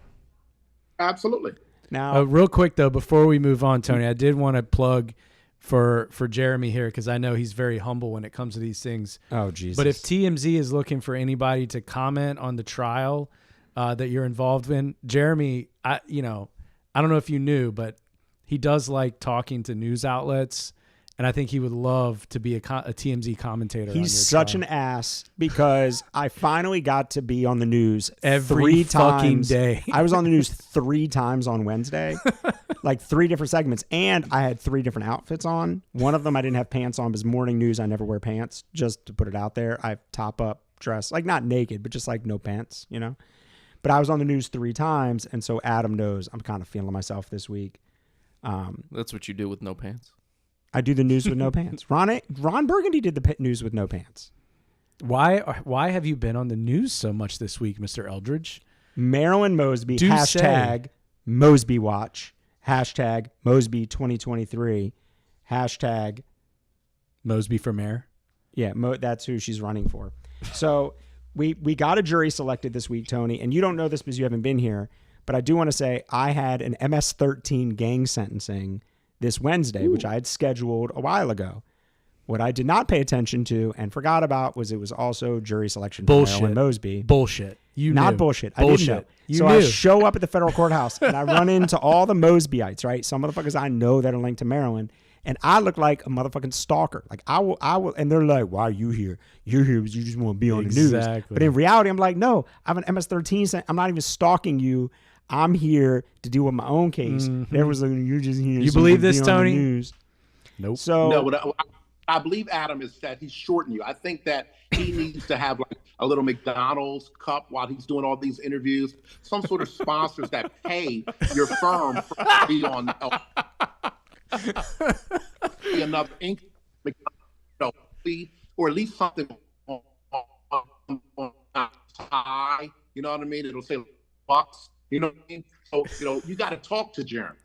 Absolutely. Now, real quick though, before we move on, Tony, I did want to plug for Jeremy here, because I know he's very humble when it comes to these things. Oh, Jesus. But if TMZ is looking for anybody to comment on the trial that you're involved in, Jeremy, I don't know if you knew, but he does like talking to news outlets, and I think he would love to be a TMZ commentator. He's such an ass, because I finally got to be on the news every 3 times. Fucking day. I was on the news 3 times on Wednesday, like 3 different segments, and I had 3 different outfits on. One of them I didn't have pants on, because morning news I never wear pants, just to put it out there. I top up dress, like not naked, but just like no pants, But I was on the news 3 times, and so Adam knows I'm kind of feeling myself this week. That's what you do with no pants. I do the news with no pants. Ron Burgundy did the news with no pants. Why have you been on the news so much this week, Mr. Eldridge? Marilyn Mosby, hashtag Mosby Watch, hashtag Mosby 2023, hashtag Mosby for mayor. Yeah, that's who she's running for. So we got a jury selected this week, Tony, and you don't know this because you haven't been here, but I do want to say I had an MS-13 gang sentencing this Wednesday, which I had scheduled a while ago. What I did not pay attention to and forgot about was it was also jury selection for Bullshit. Marilyn Mosby. Bullshit. You Not knew. bullshit. Bullshit. I didn't know. You So knew. I show up at the federal courthouse and I run into all the Mosbyites, right? Some motherfuckers I know that are linked to Marilyn. And I look like a motherfucking stalker. Like I will, and they're like, why are you here? You're here because you just want to be on the news. Exactly. But in reality, I'm like, no, I have an MS-13. I'm not even stalking you. I'm here to deal with my own case. There was like, you're just here. You so believe can this, be on the Tony? news. Nope. So No, what I believe, Adam, is that he's shorting you. I think that he needs to have like a little McDonald's cup while he's doing all these interviews. Some sort of sponsors that pay your firm to be on another ink, or at least something on high. You know what I mean? It'll say bucks. You know what I mean? So you got to talk to Jeremy.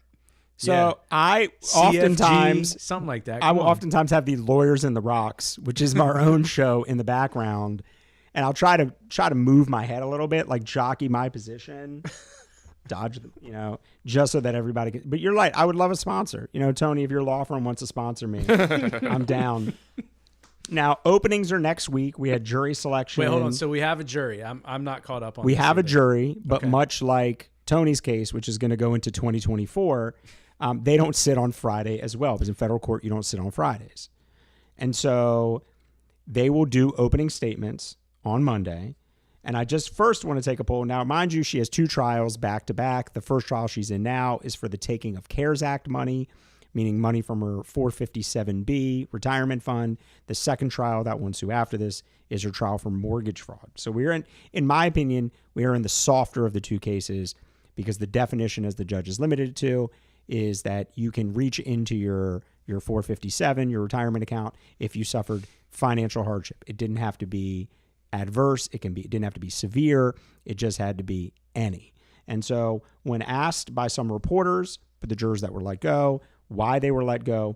So Yeah. I CFG, oftentimes something like that. I will Come on. oftentimes have the Lawyers in the Rocks, which is our own show in the background, and I'll try to move my head a little bit, like jockey my position, dodge them, just so that everybody can. But you're right. I would love a sponsor. Tony, if your law firm wants to sponsor me, I'm down. Now, openings are next week. We had jury selection. Wait, hold on. So we have a jury. I'm not caught up on We this have a either. jury, but Okay. much like Tony's case, which is going to go into 2024, they don't sit on Friday as well, because in federal court, you don't sit on Fridays. And so they will do opening statements on Monday. And I just first want to take a poll. Now, mind you, she has 2 trials back to back. The first trial she's in now is for the taking of CARES Act money, meaning money from her 457B retirement fund. The second trial, that one's due after this, is her trial for mortgage fraud. So we're in my opinion, we are in the softer of the 2 cases, because the definition, as the judge is limited to, is that you can reach into your 457, your retirement account, if you suffered financial hardship. It didn't have to be adverse. It didn't have to be severe. It just had to be any. And so when asked by some reporters, but the jurors that were let go, why they were let go,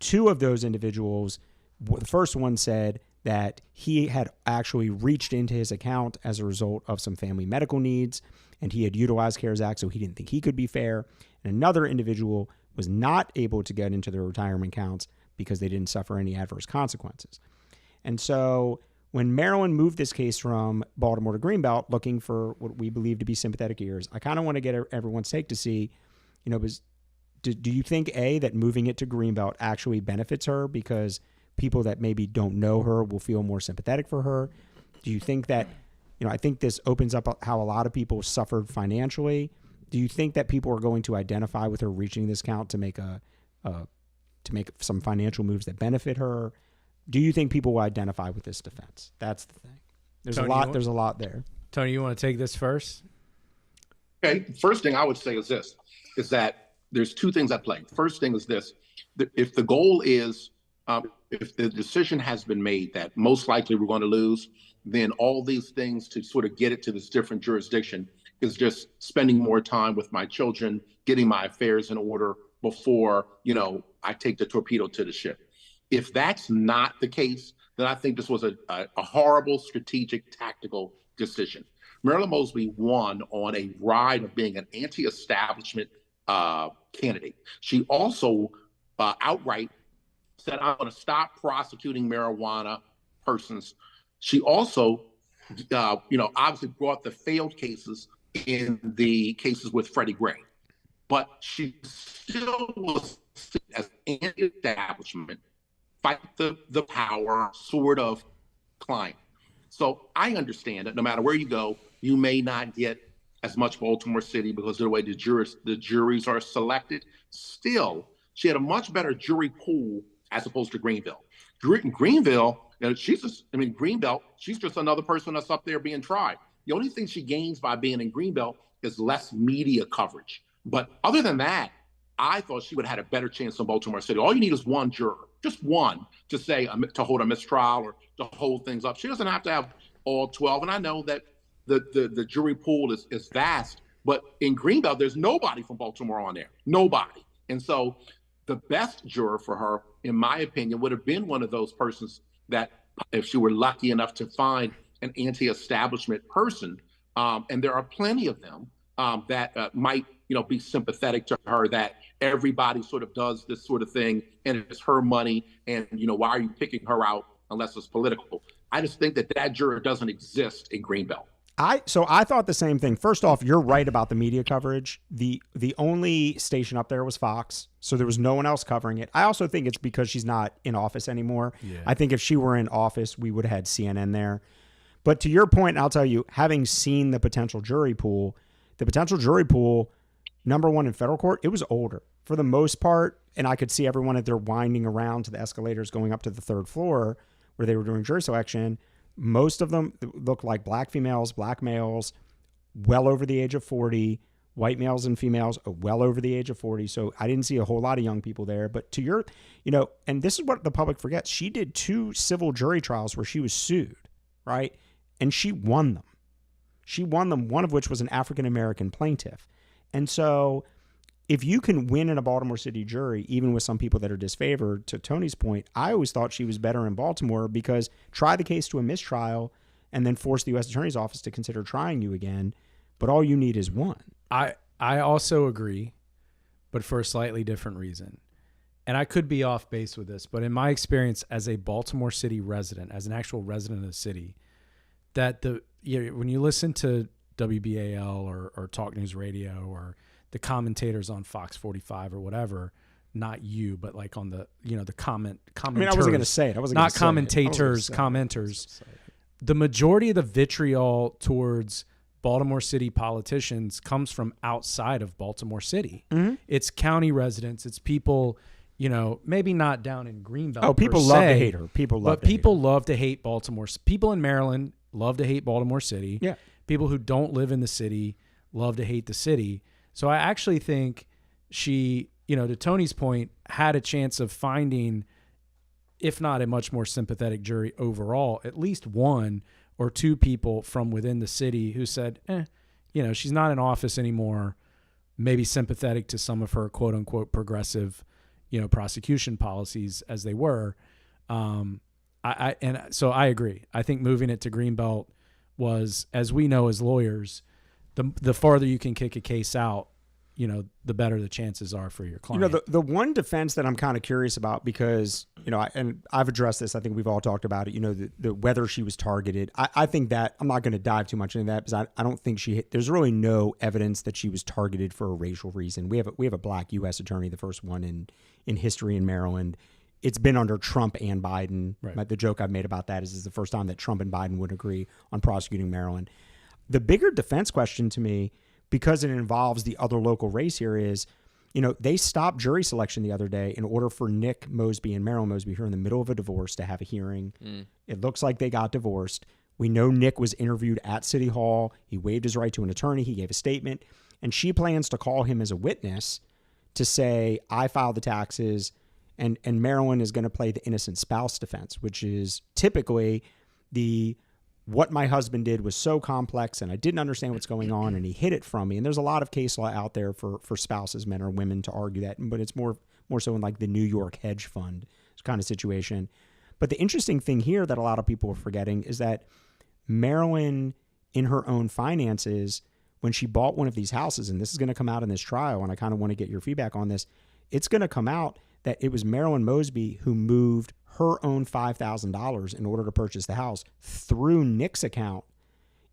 2 of those individuals, the first one said that he had actually reached into his account as a result of some family medical needs, and he had utilized CARES Act, so he didn't think he could be fair. And another individual was not able to get into their retirement accounts because they didn't suffer any adverse consequences. And so when Maryland moved this case from Baltimore to Greenbelt, looking for what we believe to be sympathetic ears, I kind of want to get everyone's take to see, do you think, A, that moving it to Greenbelt actually benefits her because people that maybe don't know her will feel more sympathetic for her? Do you think that, I think this opens up how a lot of people suffered financially. Do you think that people are going to identify with her reaching this count to make some financial moves that benefit her? Do you think people will identify with this defense? That's the thing. There's Tony, a lot there. Tony, you want to take this first? Okay. First thing I would say is this, is that there's 2 things at play. First thing is this, if the goal is, if the decision has been made that most likely we're going to lose, then all these things to sort of get it to this different jurisdiction is just spending more time with my children, getting my affairs in order before, I take the torpedo to the ship. If that's not the case, then I think this was a horrible strategic tactical decision. Marilyn Mosby won on a ride of being an anti-establishment candidate. She also outright said, I'm going to stop prosecuting marijuana persons. She also, obviously brought the failed cases in the cases with Freddie Gray, but she still was as anti-establishment, fight the power sort of client. So I understand that no matter where you go, you may not get as much Baltimore City because of the way the juries are selected. Still, she had a much better jury pool as opposed to Greenville. Greenville, Greenbelt, she's just another person that's up there being tried. The only thing she gains by being in Greenbelt is less media coverage. But other than that, I thought she would have had a better chance in Baltimore City. All you need is one juror, just one, to say, to hold a mistrial or to hold things up. She doesn't have to have all 12. And I know that the jury pool is vast, but in Greenbelt, there's nobody from Baltimore on there, nobody. And so the best juror for her, in my opinion, would have been one of those persons that, if she were lucky enough to find an anti-establishment person, and there are plenty of them that might, be sympathetic to her, that everybody sort of does this sort of thing and it's her money. And, why are you picking her out unless it's political? I just think that juror doesn't exist in Greenbelt. So I thought the same thing. First off, you're right about the media coverage. The only station up there was Fox, so there was no one else covering it. I also think it's because she's not in office anymore. Yeah. I think if she were in office, we would have had CNN there. But to your point, I'll tell you, having seen the potential jury pool, number one in federal court, it was older for the most part, and I could see everyone as they're winding around to the escalators going up to the third floor where they were doing jury selection. Most of them looked like black females, black males, well over the age of 40, white males and females well over the age of 40. So I didn't see a whole lot of young people there. But to your, and this is what the public forgets. She did 2 civil jury trials where she was sued, right? And she won them. She won them, one of which was an African-American plaintiff. And so if you can win in a Baltimore City jury, even with some people that are disfavored, to Tony's point, I always thought she was better in Baltimore because try the case to a mistrial and then force the U.S. Attorney's Office to consider trying you again. But all you need is one. I also agree, but for a slightly different reason. And I could be off base with this, but in my experience as a Baltimore City resident, as an actual resident of the city, that when you listen to WBAL or Talk News Radio or the commentators on Fox 45 or whatever, not you, but like on the, the commenters. I mean, I wasn't going to say it. I wasn't not commentators, commenters. The majority of the vitriol towards Baltimore City politicians comes from outside of Baltimore City. Mm-hmm. It's county residents. It's people, maybe not down in Greenbelt. Oh, people love to hate her. People love to hate Baltimore. People in Maryland love to hate Baltimore City. Yeah. People who don't live in the city love to hate the city. So I actually think she, to Tony's point, had a chance of finding, if not a much more sympathetic jury overall, at least 1 or 2 people from within the city who said, she's not in office anymore, maybe sympathetic to some of her quote unquote progressive, prosecution policies as they were. So I agree. I think moving it to Greenbelt was, as we know as lawyers, the farther you can kick a case out, the better the chances are for your client. The one defense that I'm kind of curious about, because, and I've addressed this, I think we've all talked about it, the whether she was targeted. I think that I'm not going to dive too much into that because I don't think there's really no evidence that she was targeted for a racial reason. We have a black U.S. attorney, the first one in history in Maryland. It's been under Trump and Biden. Right. The joke I've made about that is the first time that Trump and Biden would agree on prosecuting Maryland. The bigger defense question to me, because it involves the other local race here, is, they stopped jury selection the other day in order for Nick Mosby and Marilyn Mosby, who are in the middle of a divorce, to have a hearing. It looks like they got divorced. We know Nick was interviewed at City Hall. He waived his right to an attorney. He gave a statement. And she plans to call him as a witness to say, I filed the taxes. And Marilyn is going to play the innocent spouse defense, which is typically what my husband did was so complex and I didn't understand what's going on and he hid it from me. And there's a lot of case law out there for spouses, men or women, to argue that, but it's more so in like the New York hedge fund kind of situation. But the interesting thing here that a lot of people are forgetting is that Marilyn, in her own finances, when she bought one of these houses, and this is going to come out in this trial, and I kind of want to get your feedback on this, it's going to come out that it was Marilyn Mosby who moved her own $5,000 in order to purchase the house through Nick's account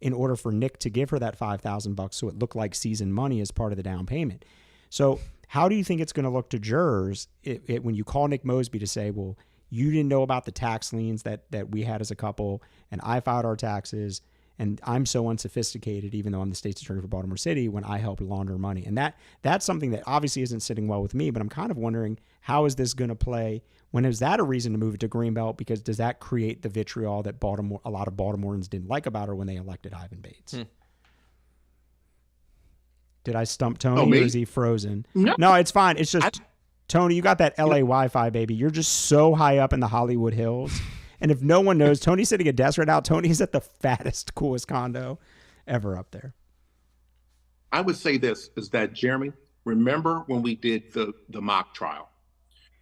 in order for Nick to give her that $5,000 so it looked like seasoned money as part of the down payment. So how do you think it's going to look to jurors when you call Nick Mosby to say, well, you didn't know about the tax liens that we had as a couple, and I filed our taxes, and I'm so unsophisticated, even though I'm the state's attorney for Baltimore City, when I help launder money. And that's something that obviously isn't sitting well with me, but I'm kind of wondering, how is this going to play? When is that a reason to move it to Greenbelt? Because does that create the vitriol that a lot of Baltimoreans didn't like about her when they elected Ivan Bates? Did I stump Tony, or is he frozen? No, it's fine. It's just, Tony, you got that LA Wi-Fi, baby. You're just so high up in the Hollywood Hills. And if no one knows, Tony's sitting at a desk right now. Tony's at the fattest, coolest condo ever up there. I would say this, is that, Jeremy, remember when we did the mock trial,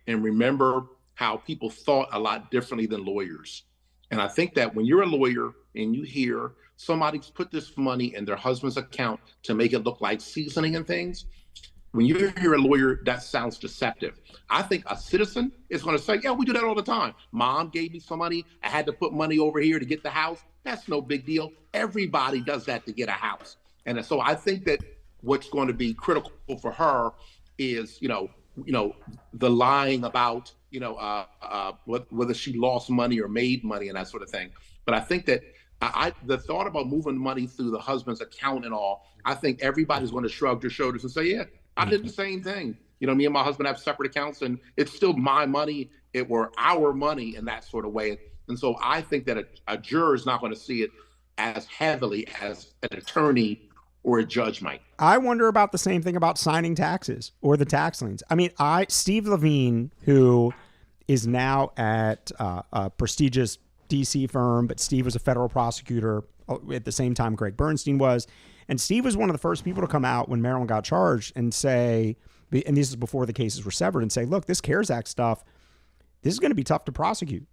and remember how people thought a lot differently than lawyers. And I think that when you're a lawyer and you hear somebody's put this money in their husband's account to make it look like seasoning and things, when you hear a lawyer, that sounds deceptive. I think a citizen is going to say, yeah, we do that all the time. Mom gave me some money. I had to put money over here to get the house. That's no big deal. Everybody does that to get a house. And so I think that what's going to be critical for her is, the lying about, whether she lost money or made money and that sort of thing. But I think that the thought about moving money through the husband's account and all, I think everybody's going to shrug their shoulders and say, yeah, I did the same thing. Me and my husband have separate accounts, and it's still my money. It were our money in that sort of way. And so I think that a juror is not going to see it as heavily as an attorney or a judge might. I wonder about the same thing about signing taxes or the tax liens. I mean, Steve Levine, who is now at a prestigious DC firm, but Steve was a federal prosecutor at the same time Greg Bernstein was. And Steve was one of the first people to come out when Maryland got charged and say, and this is before the cases were severed, and say, look, this CARES Act stuff, this is going to be tough to prosecute.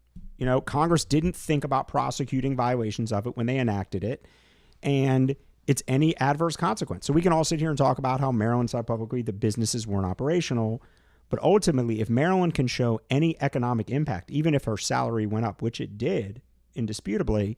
Congress didn't think about prosecuting violations of it when they enacted it, and it's any adverse consequence. So we can all sit here and talk about how Maryland said publicly the businesses weren't operational, but ultimately, if Maryland can show any economic impact, even if her salary went up, which it did, indisputably,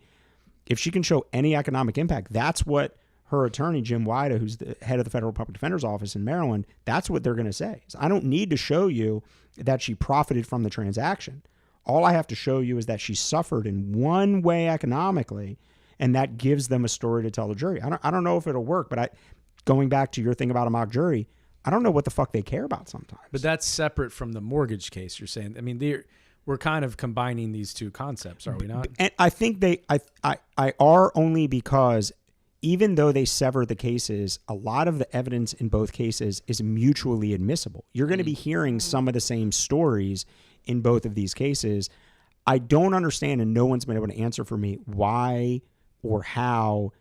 if she can show any economic impact, that's what her attorney, Jim Wida, who's the head of the Federal Public Defender's Office in Maryland, that's what they're going to say. So I don't need to show you that she profited from the transaction. All I have to show you is that she suffered in one way economically, and that gives them a story to tell the jury. I don't know if it'll work, but going back to your thing about a mock jury, I don't know what the fuck they care about sometimes. But that's separate from the mortgage case, you're saying. I mean, we're kind of combining these two concepts, are we not? And I think I are, only because even though they sever the cases, a lot of the evidence in both cases is mutually admissible. You're going to be hearing some of the same stories in both of these cases. I don't understand, and no one's been able to answer for me, why or how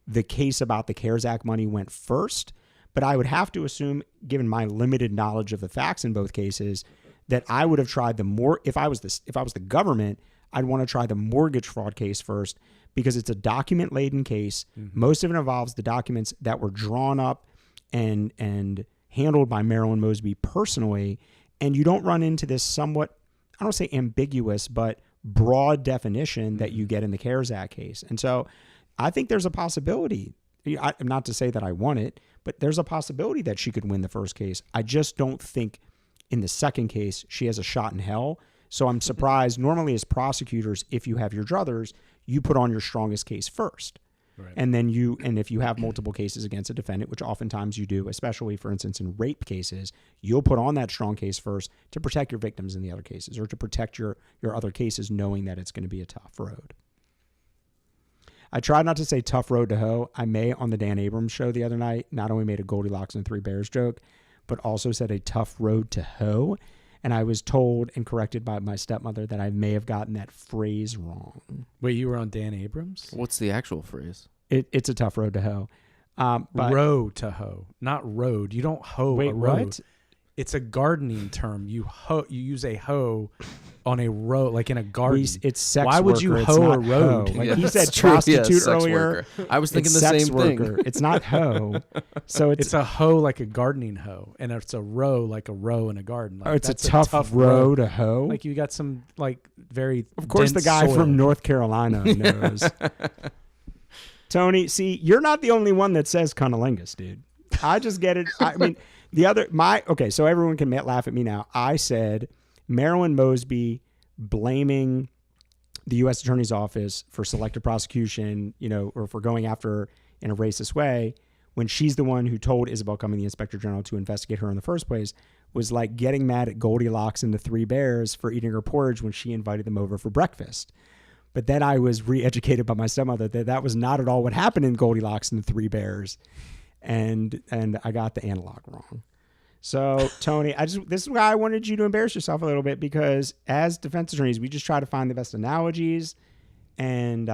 the case about the CARES Act money went first. But I would have to assume, given my limited knowledge of the facts in both cases, that I would have tried if I was the government, I'd want to try the mortgage fraud case first, because it's a document-laden case. Mm-hmm. Most of it involves the documents that were drawn up and handled by Marilyn Mosby personally, and you don't run into this somewhat, I don't say ambiguous, but broad definition that you get in the CARES Act case. And so I think there's a possibility, not to say that I want it, but there's a possibility that she could win the first case. I just don't think in the second case she has a shot in hell. So I'm surprised. Normally as prosecutors, if you have your druthers, you put on your strongest case first. Right. And then if you have multiple cases against a defendant, which oftentimes you do, especially for instance in rape cases, you'll put on that strong case first to protect your victims in the other cases, or to protect your other cases, knowing that it's going to be a tough road. I tried not to say tough road to hoe. I may, on the Dan Abrams show the other night, not only made a Goldilocks and Three Bears joke, but also said a tough road to hoe. And I was told and corrected by my stepmother that I may have gotten that phrase wrong. Wait, you were on Dan Abrams? What's the actual phrase? It's a tough road to hoe. Row to hoe, not road. You don't hoe a road. What? It's a gardening term. You use a hoe on a row, like in a garden. It's sex Why would you hoe a road? Hoe. Like he said prostitute earlier. I was thinking the same thing. It's not hoe. So it's a hoe like a gardening hoe, and it's a row like a row in a garden. Like, it's a tough row to hoe. Like you got some very. Of course, the guy soil. from North Carolina knows. Tony, see, you're not the only one that says cunnilingus, dude. I just get it. I mean, so everyone can laugh at me now. I said Marilyn Mosby blaming the U.S. Attorney's Office for selective prosecution, or for going after her in a racist way, when she's the one who told Isabel Cumming, the Inspector General, to investigate her in the first place, was like getting mad at Goldilocks and the Three Bears for eating her porridge when she invited them over for breakfast. But then I was re-educated by my stepmother that was not at all what happened in Goldilocks and the Three Bears. And I got the analog wrong. So Tony, this is why I wanted you to embarrass yourself a little bit, because as defense attorneys, we just try to find the best analogies, and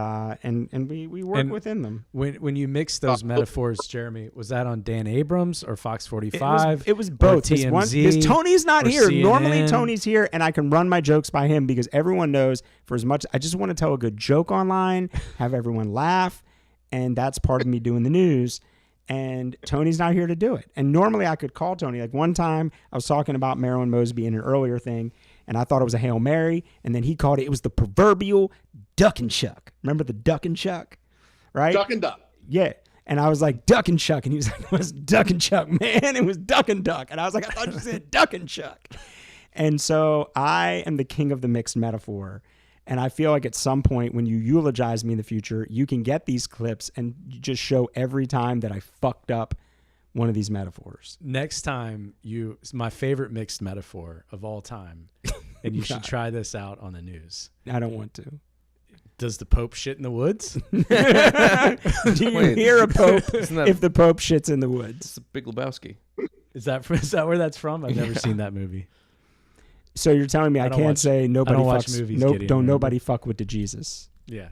we work within them. When you mix those metaphors, Jeremy, was that on Dan Abrams or Fox 45? It was both. TMZ, Tony's not here. CNN. Normally Tony's here, and I can run my jokes by him because everyone knows. For as much, I just want to tell a good joke online, have everyone laugh, and that's part of me doing the news. and Tony's not here to do it. And normally I could call Tony. Like one time I was talking about Marilyn Mosby in an earlier thing, and I thought it was a Hail Mary, and then he called it was the proverbial duck and chuck. Remember the duck and chuck, right? Duck and duck. Yeah. And I was like, duck and chuck. And he was like, it was duck and chuck, man. It was duck and duck. And I was like, I thought you said duck and chuck. And so I am the king of the mixed metaphor. And I feel like at some point when you eulogize me in the future, you can get these clips and just show every time that I fucked up one of these metaphors. Next time, it's my favorite mixed metaphor of all time. And you should try this out on the news. I don't want to. Does the Pope shit in the woods? Do you hear a Pope if the Pope shits in the woods? It's the Big Lebowski. Is that where that's from? I've never seen that movie. So you're telling me I can't say nobody fucks. Movies, Don't nobody fuck with the Jesus. Yeah.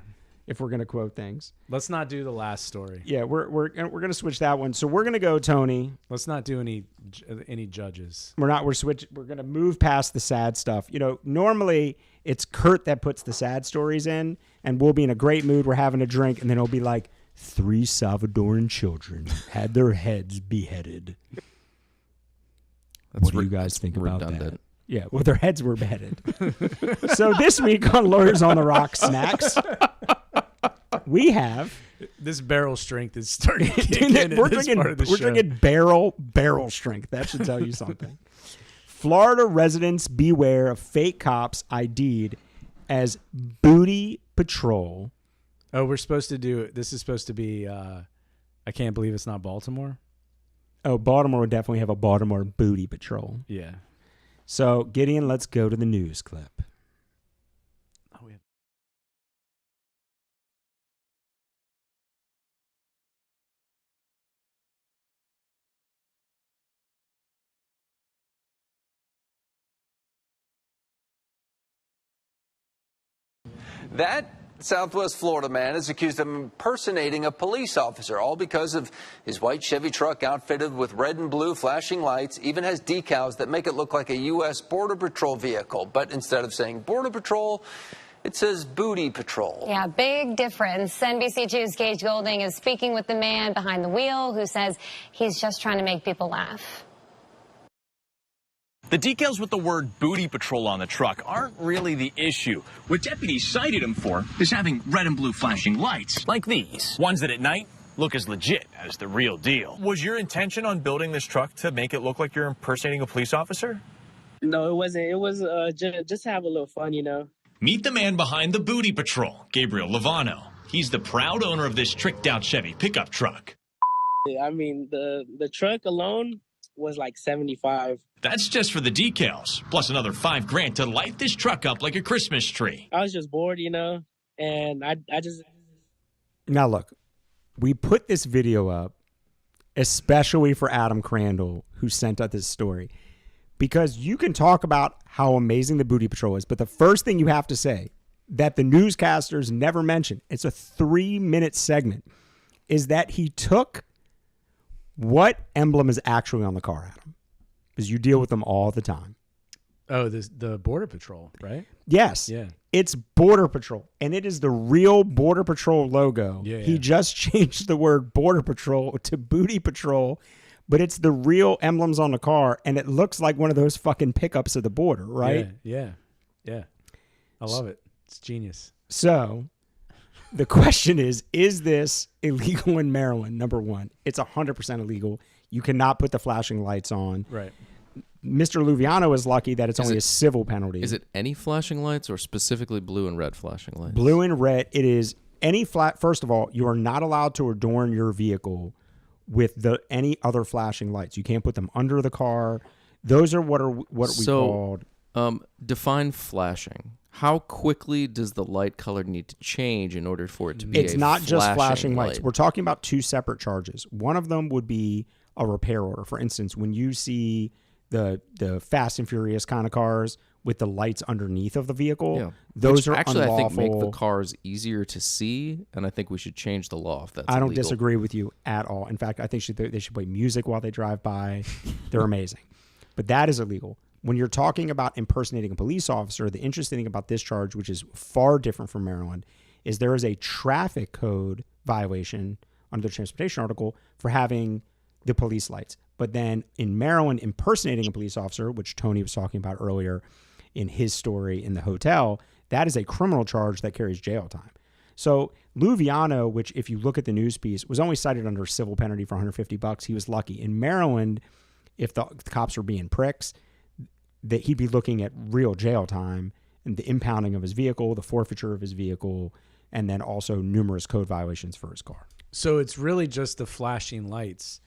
If we're gonna quote things, let's not do the last story. Yeah, we're gonna switch that one. So we're gonna go, Tony. Let's not do any judges. We're gonna move past the sad stuff. You know, normally it's Kurt that puts the sad stories in, and we'll be in a great mood. We're having a drink, and then it'll be like 3 Salvadoran children had their heads beheaded. What do you guys think about that? Yeah, well, their heads were beheaded. So this week on Lawyers on the Rock Snacks, we have this barrel strength is starting to kick in. We're drinking barrel strength. That should tell you something. Florida residents beware of fake cops ID'd as booty patrol. Oh, this is supposed to be, I can't believe it's not Baltimore. Oh, Baltimore would definitely have a Baltimore booty patrol. Yeah. So, Gideon, let's go to the news clip. That Southwest Florida man is accused of impersonating a police officer, all because of his white Chevy truck outfitted with red and blue flashing lights, even has decals that make it look like a U.S. Border Patrol vehicle. But instead of saying Border Patrol, it says Booty Patrol. Yeah, big difference. NBC2's Gage Golding is speaking with the man behind the wheel who says he's just trying to make people laugh. The decals with the word Booty Patrol on the truck aren't really the issue. What deputies cited him for is having red and blue flashing lights, like these. Ones that at night look as legit as the real deal. Was your intention on building this truck to make it look like you're impersonating a police officer? No, it wasn't. It was just to have a little fun, you know. Meet the man behind the Booty Patrol, Gabriel Lovano. He's the proud owner of this tricked-out Chevy pickup truck. I mean, the truck alone was like $75. That's just for the decals, plus another $5,000 to light this truck up like a Christmas tree. I was just bored, you know, and I just... Now, look, we put this video up especially for Adam Crandall, who sent us this story, because you can talk about how amazing the Booty Patrol is, but the first thing you have to say that the newscasters never mention, it's a 3-minute segment, is that he took what emblem is actually on the car, Adam? Because you deal with them all the time. Oh, the Border Patrol, right? Yes. Yeah. It's Border Patrol, and it is the real Border Patrol logo. Yeah, He just changed the word Border Patrol to Booty Patrol, but it's the real emblems on the car, and it looks like one of those fucking pickups at the border, right? Yeah. I love it. It's genius. So the question is this illegal in Maryland? Number one, it's 100% illegal. You cannot put the flashing lights on. Right. Mr. Luviano is lucky that it's only a civil penalty. Is it any flashing lights or specifically blue and red flashing lights? Blue and red. It is any flat. First of all, you are not allowed to adorn your vehicle with any other flashing lights. You can't put them under the car. Those are what we called. Define flashing. How quickly does the light color need to change in order for it to be It's not just flashing light? lights. We're talking about two separate charges. One of them would be a repair order. For instance, when you see the Fast and Furious kind of cars with the lights underneath of the vehicle, those are actually unlawful. I think make the cars easier to see, and I think we should change the law if that's I don't illegal. disagree with you at all. In fact, I think they should play music while they drive by. They're amazing. But that is illegal. When you're talking about impersonating a police officer, the interesting thing about this charge, which is far different from Maryland, is there is a traffic code violation under the transportation article for having the police lights. But then in Maryland, impersonating a police officer, which Tony was talking about earlier in his story in the hotel, that is a criminal charge that carries jail time. So Lou Viano, which if you look at the news piece, was only cited under civil penalty for $150. He was lucky. In Maryland, if the cops were being pricks, that he'd be looking at real jail time and the impounding of his vehicle, the forfeiture of his vehicle, and then also numerous code violations for his car. So it's really just the flashing lights,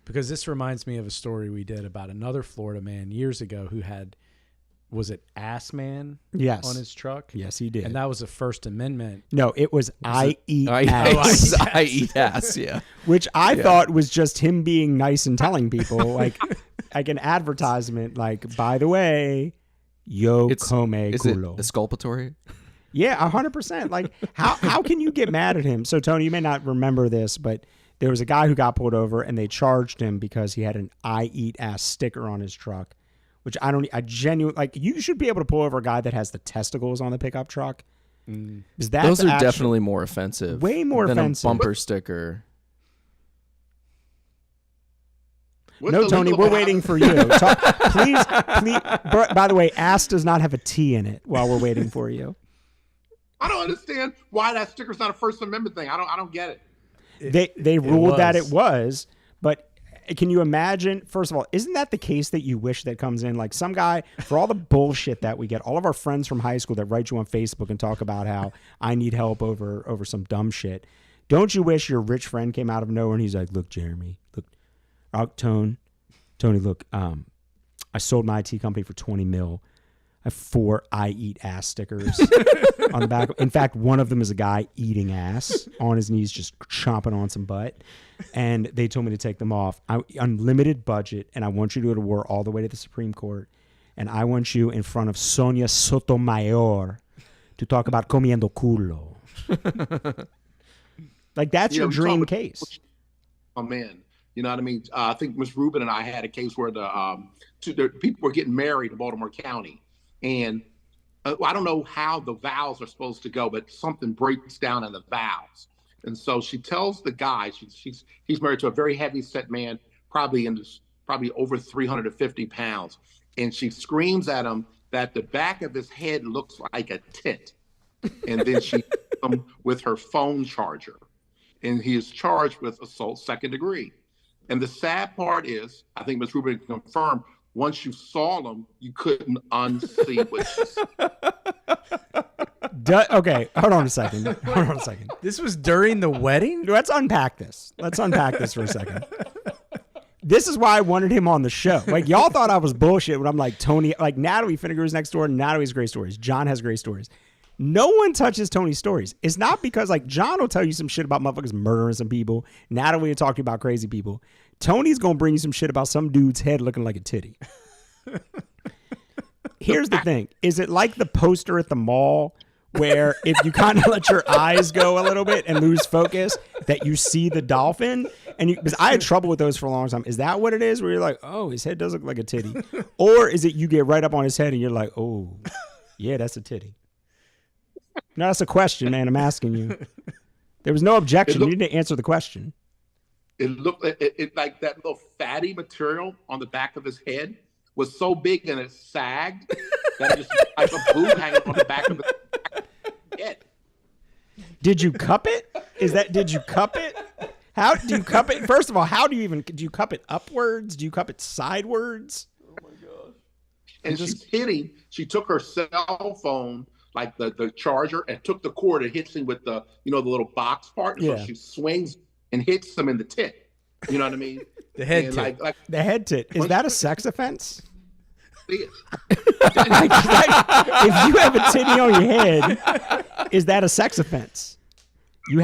because this reminds me of a story we did about another Florida man years ago who had, was it Ass Man? Yes. On his truck? Yes, he did. And that was a First Amendment. No, it was I eat I eat ass, yeah. which I thought was just him being nice and telling people, like an advertisement, like, by the way, yo come culo. Is it exculpatory? Yeah, 100%. Like, how can you get mad at him? So, Tony, you may not remember this, but there was a guy who got pulled over, and they charged him because he had an I eat ass sticker on his truck, which I genuinely, like, you should be able to pull over a guy that has the testicles on the pickup truck. Those are definitely more offensive. Way more than offensive. a bumper sticker. No, Tony, we're waiting for you. Please. By the way, ass does not have a T in it while we're waiting for you. I don't understand why that sticker's not a First Amendment thing. I don't get it. They ruled that it was, but can you imagine, first of all, isn't that the case that you wish that comes in? Like some guy, for all the bullshit that we get, all of our friends from high school that write you on Facebook and talk about how I need help over some dumb shit. Don't you wish your rich friend came out of nowhere and he's like, look, Jeremy, look, Tony, look, I sold my IT company for $20 million. I have 4 I eat ass stickers on the back. In fact, one of them is a guy eating ass on his knees, just chomping on some butt. And they told me to take them off. Unlimited budget, and I want you to go to war all the way to the Supreme Court. And I want you in front of Sonia Sotomayor to talk about comiendo culo. Like, that's your dream case. Oh, man. You know what I mean? I think Ms. Rubin and I had a case where the people were getting married in Baltimore County. And I don't know how the vows are supposed to go, but something breaks down in the vows. And so she tells the guy, he's married to a very heavy set man, probably over 350 pounds. And she screams at him that the back of his head looks like a tit. And then she hits him with her phone charger. And he is charged with assault second degree. And the sad part is, I think Ms. Rubin can confirm, once you saw them, you couldn't unsee what she said. Okay, hold on a second. This was during the wedding? Let's unpack this. For a second. This is why I wanted him on the show. Like, y'all thought I was bullshit when I'm like, Tony, like, Natalie Finnegar's next door. Natalie has great stories. John has great stories. No one touches Tony's stories. It's not because, like, John will tell you some shit about motherfuckers murdering some people. Natalie will talk to you about crazy people. Tony's going to bring you some shit about some dude's head looking like a titty. Here's the thing. Is it like the poster at the mall where if you kind of let your eyes go a little bit and lose focus, that you see the dolphin? Because I had trouble with those for a long time. Is that what it is? Where you're like, oh, his head does look like a titty. Or is it you get right up on his head and you're like, oh, yeah, that's a titty. No, that's a question, man. I'm asking you. There was no objection. You need to answer the question. It looked like that little fatty material on the back of his head was so big and it sagged that it just looked like a boob hanging on the back of his head. Did you cup it? Did you cup it? How do you cup it? First of all, do you cup it upwards? Do you cup it sidewards? Oh my gosh. And she took her cell phone, like the charger, and took the cord and hits him with the little box part. And so she swings and hits him in the tit. You know what I mean? The head tit. Like the head tit. Is that a sex offense? If you have a titty on your head, is that a sex offense? You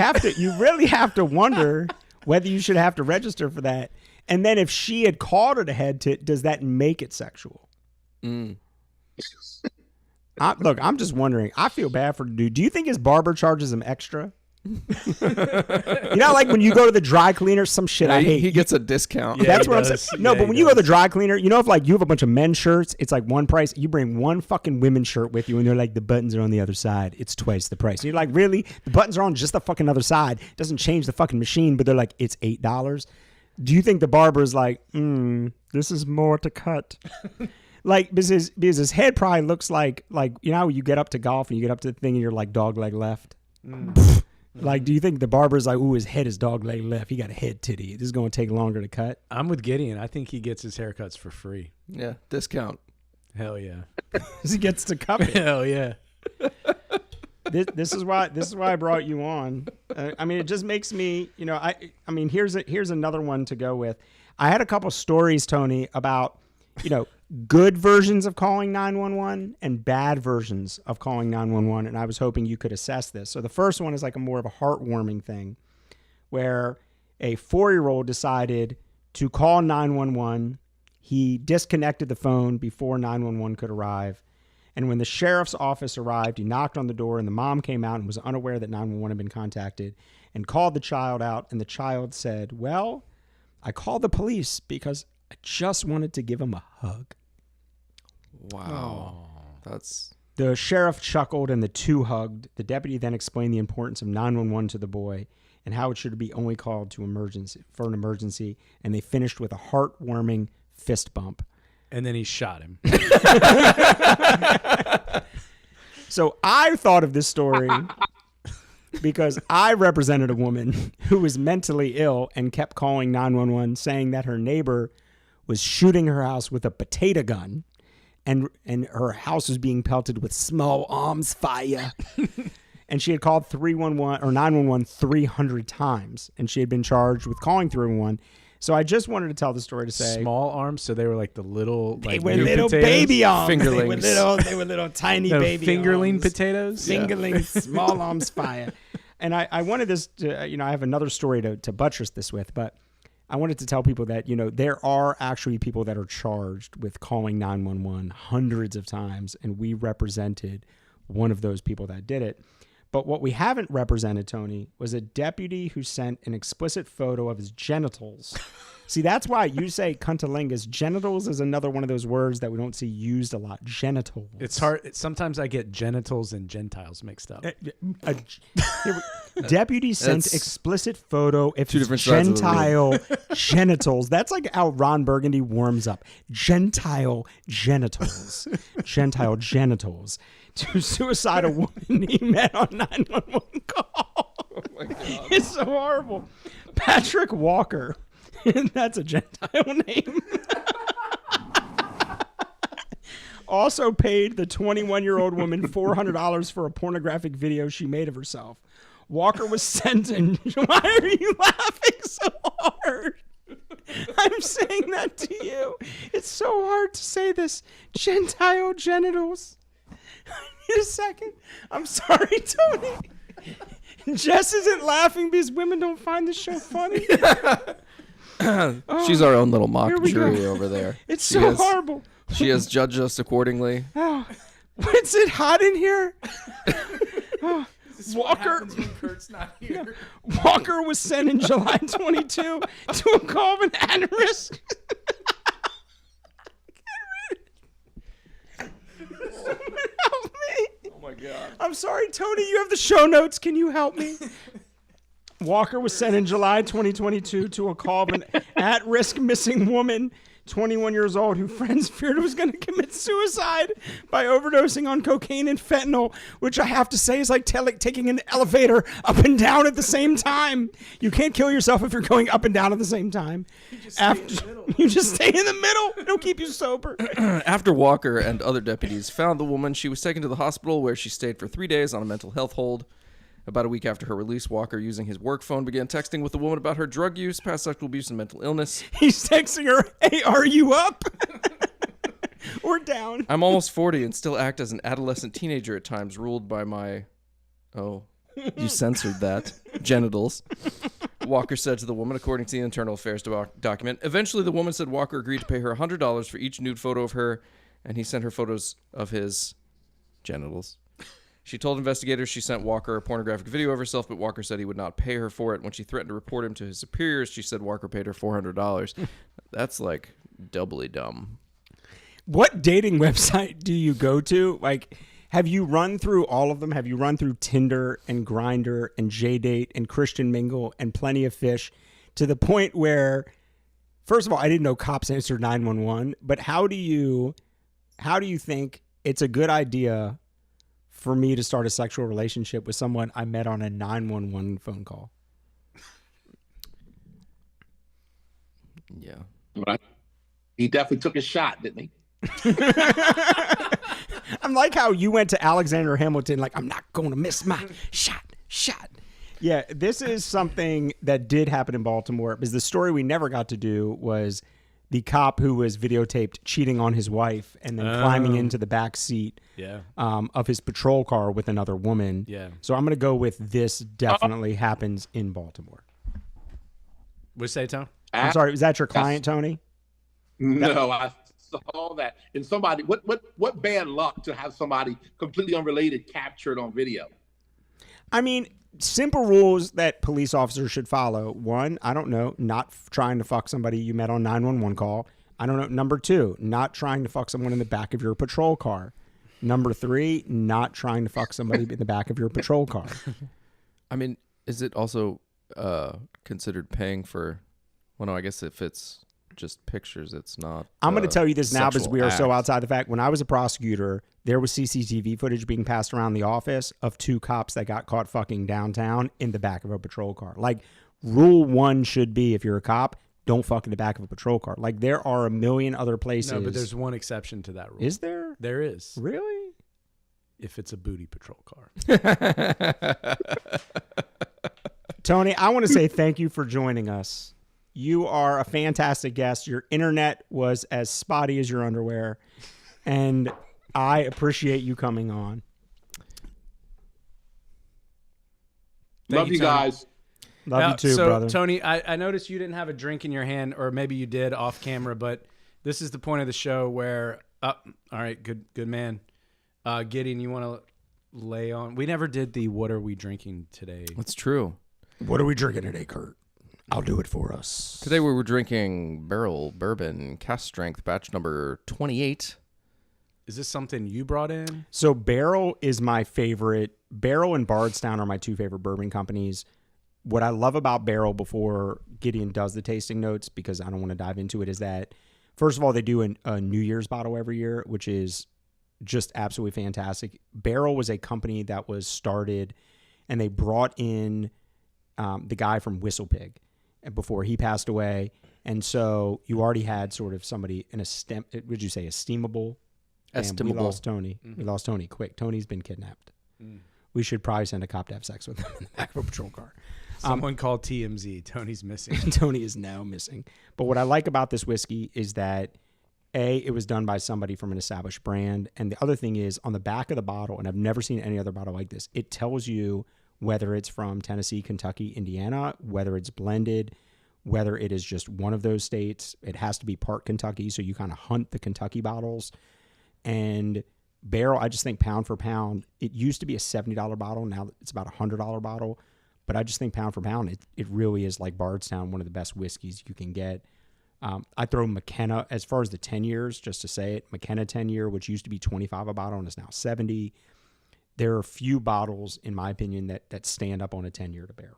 really have to wonder whether you should have to register for that. And then if she had called it a head tit, does that make it sexual? Look, I'm just wondering. I feel bad for the dude. Do you think his barber charges him extra? You know, like when you go to the dry cleaner, some shit I hate. He gets a discount. Yeah, That's he what I'm does. saying. No, Yeah, but he when you go to the does. dry cleaner, you know, if like you have a bunch of men's shirts, it's like one price. You bring one fucking women's shirt with you, and they're like, the buttons are on the other side. It's twice the price. And you're like, really? The buttons are on just the fucking other side. It doesn't change the fucking machine, but they're like, it's $8. Do you think the barber is like, this is more to cut? Like, because his head probably looks like you know how you get up to golf and you get up to the thing and you're like dog leg left. Like, do you think the barber's like, ooh, his head is dog leg left. He got a head titty. This is going to take longer to cut. I'm with Gideon. I think he gets his haircuts for free. Yeah, discount. Hell yeah. He gets to cup it. Hell yeah. This is why I brought you on. I mean, it just makes me, you know, I mean, here's another one to go with. I had a couple stories, Tony, about, you know, good versions of calling 911 and bad versions of calling 911, and I was hoping you could assess this. So the first one is like a more of a heartwarming thing where a 4-year-old decided to call 911. He disconnected the phone before 911 could arrive. And when the sheriff's office arrived, he knocked on the door, and the mom came out and was unaware that 911 had been contacted and called the child out. And the child said, well, I called the police because I just wanted to give him a hug. Wow. That's... The sheriff chuckled and the two hugged. The deputy then explained the importance of 911 to the boy and how it should be only called for an emergency. And they finished with a heartwarming fist bump. And then he shot him. So I thought of this story because I represented a woman who was mentally ill and kept calling 911 saying that her neighbor was shooting her house with a potato gun and her house was being pelted with small arms fire. And she had called 311 or 911 300 times, and she had been charged with calling 311. So I just wanted to tell the story to say Small arms, so they were like the little, they like were new little potatoes? baby arms. Fingerlings. They were little tiny No, baby fingerling arms. potatoes. Fingerling, small arms fire. And I wanted this to, you know, I have another story to buttress this with, but I wanted to tell people that, you know, there are actually people that are charged with calling 911 hundreds of times, and we represented one of those people that did it. But what we haven't represented, Tony, was a deputy who sent an explicit photo of his genitals. See, that's why you say cunnilingus. Genitals is another one of those words that we don't see used a lot. Genitals. It's hard. Sometimes I get genitals and Gentiles mixed up. Deputy sent That's explicit photo of two his different sides of the Gentile genitals. That's like how Ron Burgundy warms up. Gentile genitals. Gentile genitals. To suicidal woman he met on 911 call. Oh my God. It's so horrible. Patrick Walker. That's a Gentile name. Also paid the 21-year-old woman $400 for a pornographic video she made of herself. Walker was sentenced. Why are you laughing so hard? I'm saying that to you. It's so hard to say this. Gentile genitals. Wait a second. I'm sorry, Tony. Jess isn't laughing because women don't find this show funny. She's our own little mock Here we jury go. over there. It's She so has- horrible. She has judged us accordingly. Oh, is it hot in here? Walker. Walker was sent in July 22 to a Colvin at risk. Help me. Oh my God. I'm sorry, Tony. You have the show notes. Can you help me? Walker was sent in July 2022 to a call of an at-risk missing woman, 21 years old, who friends feared was going to commit suicide by overdosing on cocaine and fentanyl, which I have to say is like taking an elevator up and down at the same time. You can't kill yourself if you're going up and down at the same time. You just stay in the middle. It'll keep you sober. After Walker and other deputies found the woman, she was taken to the hospital where she stayed for 3 days on a mental health hold. About a week after her release, Walker, using his work phone, began texting with the woman about her drug use, past sexual abuse, and mental illness. He's texting her, hey, are you up? Or down? I'm almost 40 and still act as an adolescent teenager at times, ruled by my... Oh, you censored that. Genitals. Walker said to the woman, according to the Internal Affairs document. Eventually, the woman said Walker agreed to pay her $100 for each nude photo of her, and he sent her photos of his genitals. She told investigators she sent Walker a pornographic video of herself, but Walker said he would not pay her for it. When she threatened to report him to his superiors, she said Walker paid her $400. That's like doubly dumb. What dating website do you go to? Like, have you run through all of them? Have you run through Tinder and Grindr and JDate and Christian Mingle and Plenty of Fish to the point where, first of all, I didn't know cops answered 911, but how do you think it's a good idea for me to start a sexual relationship with someone I met on a 911 phone call? Yeah. Right. He definitely took a shot, didn't he? I'm like how you went to Alexander Hamilton, like, I'm not going to miss my shot. Yeah, this is something that did happen in Baltimore, because the story we never got to do was the cop who was videotaped cheating on his wife and then climbing into the back seat of his patrol car with another woman. Yeah. So I'm going to go with this definitely happens in Baltimore. What'd you say, Tom? I'm sorry, was that your client, Tony? No, I saw that. And somebody, what bad luck to have somebody completely unrelated captured on video. I mean, simple rules that police officers should follow. One, I don't know, not trying to fuck somebody you met on 911 call. I don't know. Number two, not trying to fuck someone in the back of your patrol car. Number three, not trying to fuck somebody in the back of your patrol car. I mean, is it also considered paying for... Well, no, I guess if it's just pictures, it's not. I'm going to tell you this now because we are so act. outside the fact. When I was a prosecutor, there was CCTV footage being passed around the office of two cops that got caught fucking downtown in the back of a patrol car. Like, rule one should be, if you're a cop, don't fuck in the back of a patrol car. Like, there are a million other places. No, but there's one exception to that rule. Is there? There is. Really? If it's a booty patrol car. Tony, I want to say thank you for joining us. You are a fantastic guest. Your internet was as spotty as your underwear, and I appreciate you coming on. Love you guys. Love you too, so, brother. Tony, I noticed you didn't have a drink in your hand, or maybe you did off camera, but this is the point of the show where, all right, good man. Gideon, you want to lay on? We never did the what are we drinking today? That's true. What are we drinking today, Kurt? I'll do it for us. Today we were drinking Barrell Bourbon, cask strength, batch number 28. Is this something you brought in? So Barrell is my favorite. Barrell and Bardstown are my two favorite bourbon companies. What I love about Barrell, before Gideon does the tasting notes, because I don't want to dive into it, is that, first of all, they do a New Year's bottle every year, which is just absolutely fantastic. Barrell was a company that was started, and they brought in the guy from Whistle Pig before he passed away. And so you already had sort of somebody in would you say estimable? Estimable. We lost Tony. We lost Tony quick. Tony's been kidnapped. We should probably send a cop to have sex with him in the back of a patrol car. Someone called TMZ. Tony's missing. Tony is now missing. But what I like about this whiskey is that, A, it was done by somebody from an established brand. And the other thing is, on the back of the bottle, and I've never seen any other bottle like this, it tells you whether it's from Tennessee, Kentucky, Indiana, whether it's blended, whether it is just one of those states. It has to be part Kentucky, so you kind of hunt the Kentucky bottles. And Barrell, I just think pound for pound, it used to be a $70 bottle. Now it's about a $100 bottle. But I just think pound for pound, it really is like Bardstown, one of the best whiskeys you can get. I throw McKenna, as far as the 10 years, just to say it, McKenna 10 year, which used to be 25 a bottle and is now 70. There are a few bottles, in my opinion, that stand up on a 10 year to Barrell.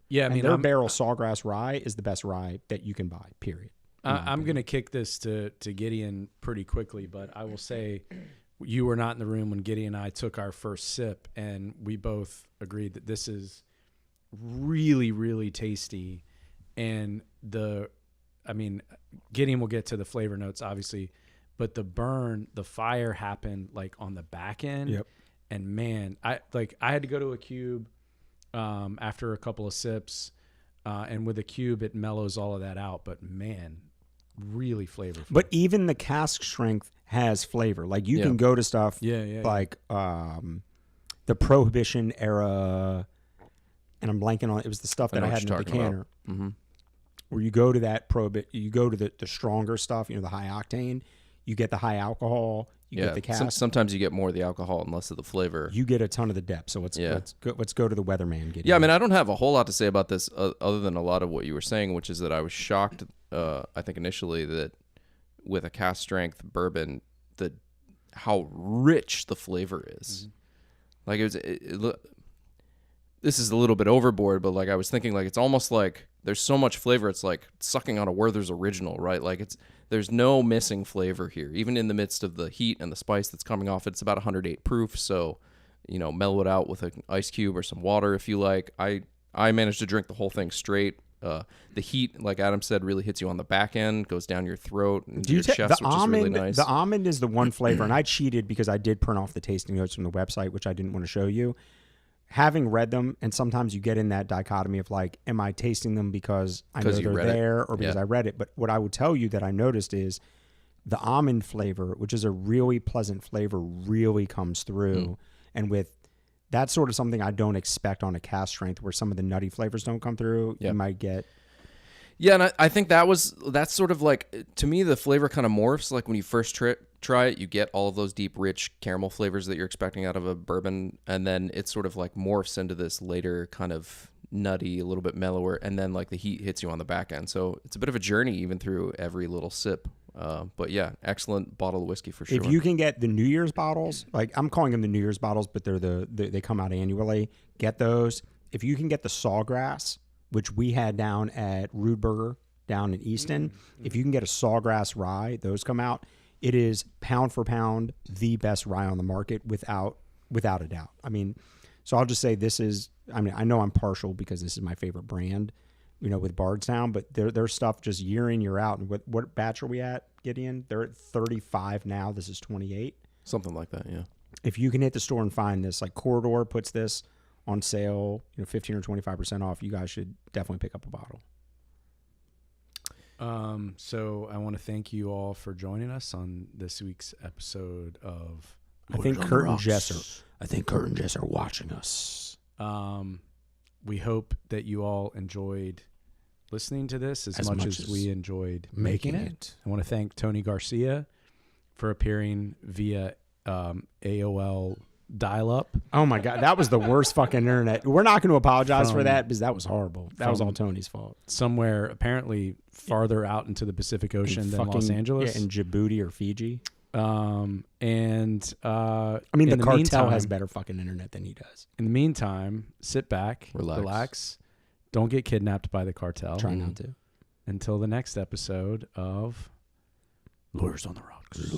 Yeah, I mean, their Barrell Sawgrass Rye is the best rye that you can buy, period. I'm going to kick this to Gideon pretty quickly, but I will say you were not in the room when Gideon and I took our first sip, and we both agreed that this is really, really tasty. And Gideon will get to the flavor notes, obviously, but the fire happened like on the back end. Yep. And man, I had to go to a cube after a couple of sips, and with a cube it mellows all of that out. But man, really flavorful. But even the cask strength has flavor. Like you can go to stuff like the Prohibition era, and I'm blanking on it. Was the stuff that I had in the decanter. Mm-hmm. Where you go to that you go to the stronger stuff, the high octane. You get the high alcohol. You get the cask. Sometimes you get more of the alcohol and less of the flavor. You get a ton of the depth. So let's go to the weatherman. Yeah, I mean, I don't have a whole lot to say about this other than a lot of what you were saying, which is that I was shocked, I think initially, that with a cask strength bourbon, how rich the flavor is. Like this is a little bit overboard, but like I was thinking, like it's almost like there's so much flavor, it's like sucking on a Werther's Original, right? Like there's no missing flavor here, even in the midst of the heat and the spice that's coming off. It's about 108 proof, so mellow it out with an ice cube or some water if you like. I managed to drink the whole thing straight. The heat, like Adam said, really hits you on the back end, goes down your throat and your chest, which is really nice. The almond is the one flavor, and I cheated because I did print off the tasting notes from the website, which I didn't want to show you. Having read them, and sometimes you get in that dichotomy of like, am I tasting them because I know they're there or because I read it? But what I would tell you that I noticed is the almond flavor, which is a really pleasant flavor, really comes through. And with that's sort of something I don't expect on a cask strength, where some of the nutty flavors don't come through. You might get. Yeah, and I think that's sort of like, to me, the flavor kind of morphs. Like when you first try it, you get all of those deep, rich caramel flavors that you're expecting out of a bourbon, and then it sort of like morphs into this later kind of nutty, a little bit mellower, and then like the heat hits you on the back end. So it's a bit of a journey even through every little sip. But yeah, excellent bottle of whiskey for sure. If you can get the New Year's bottles, like I'm calling them the New Year's bottles, but they're they come out annually. Get those. If you can get the Sawgrass, which we had down at Rudeberger down in Easton, if you can get a Sawgrass rye, those come out. It is pound for pound the best rye on the market without a doubt. I mean, so I'll just say this is. I mean, I know I'm partial because this is my favorite brand, with Bardstown, but their stuff just year in, year out. And what batch are we at, Gideon? They're at 35 now. This is 28. Something like that, yeah. If you can hit the store and find this, like Corridor puts this on sale, 15 or 25% off, you guys should definitely pick up a bottle. So I want to thank you all for joining us on this week's episode of I think Kurt and Jess are watching us. We hope that you all enjoyed listening to this as much as we enjoyed making it. I want to thank Tony Garcia for appearing via AOL dial-up. Oh my God, that was the worst fucking internet. We're not going to apologize for that because that was horrible. That was all Tony's fault. Somewhere apparently farther out into the Pacific Ocean than Los Angeles. Yeah, in Djibouti or Fiji. I mean, the cartel has better fucking internet than he does. In the meantime, sit back, relax. Don't get kidnapped by the cartel. Try not to. Until the next episode of Lawyers on the Rocks.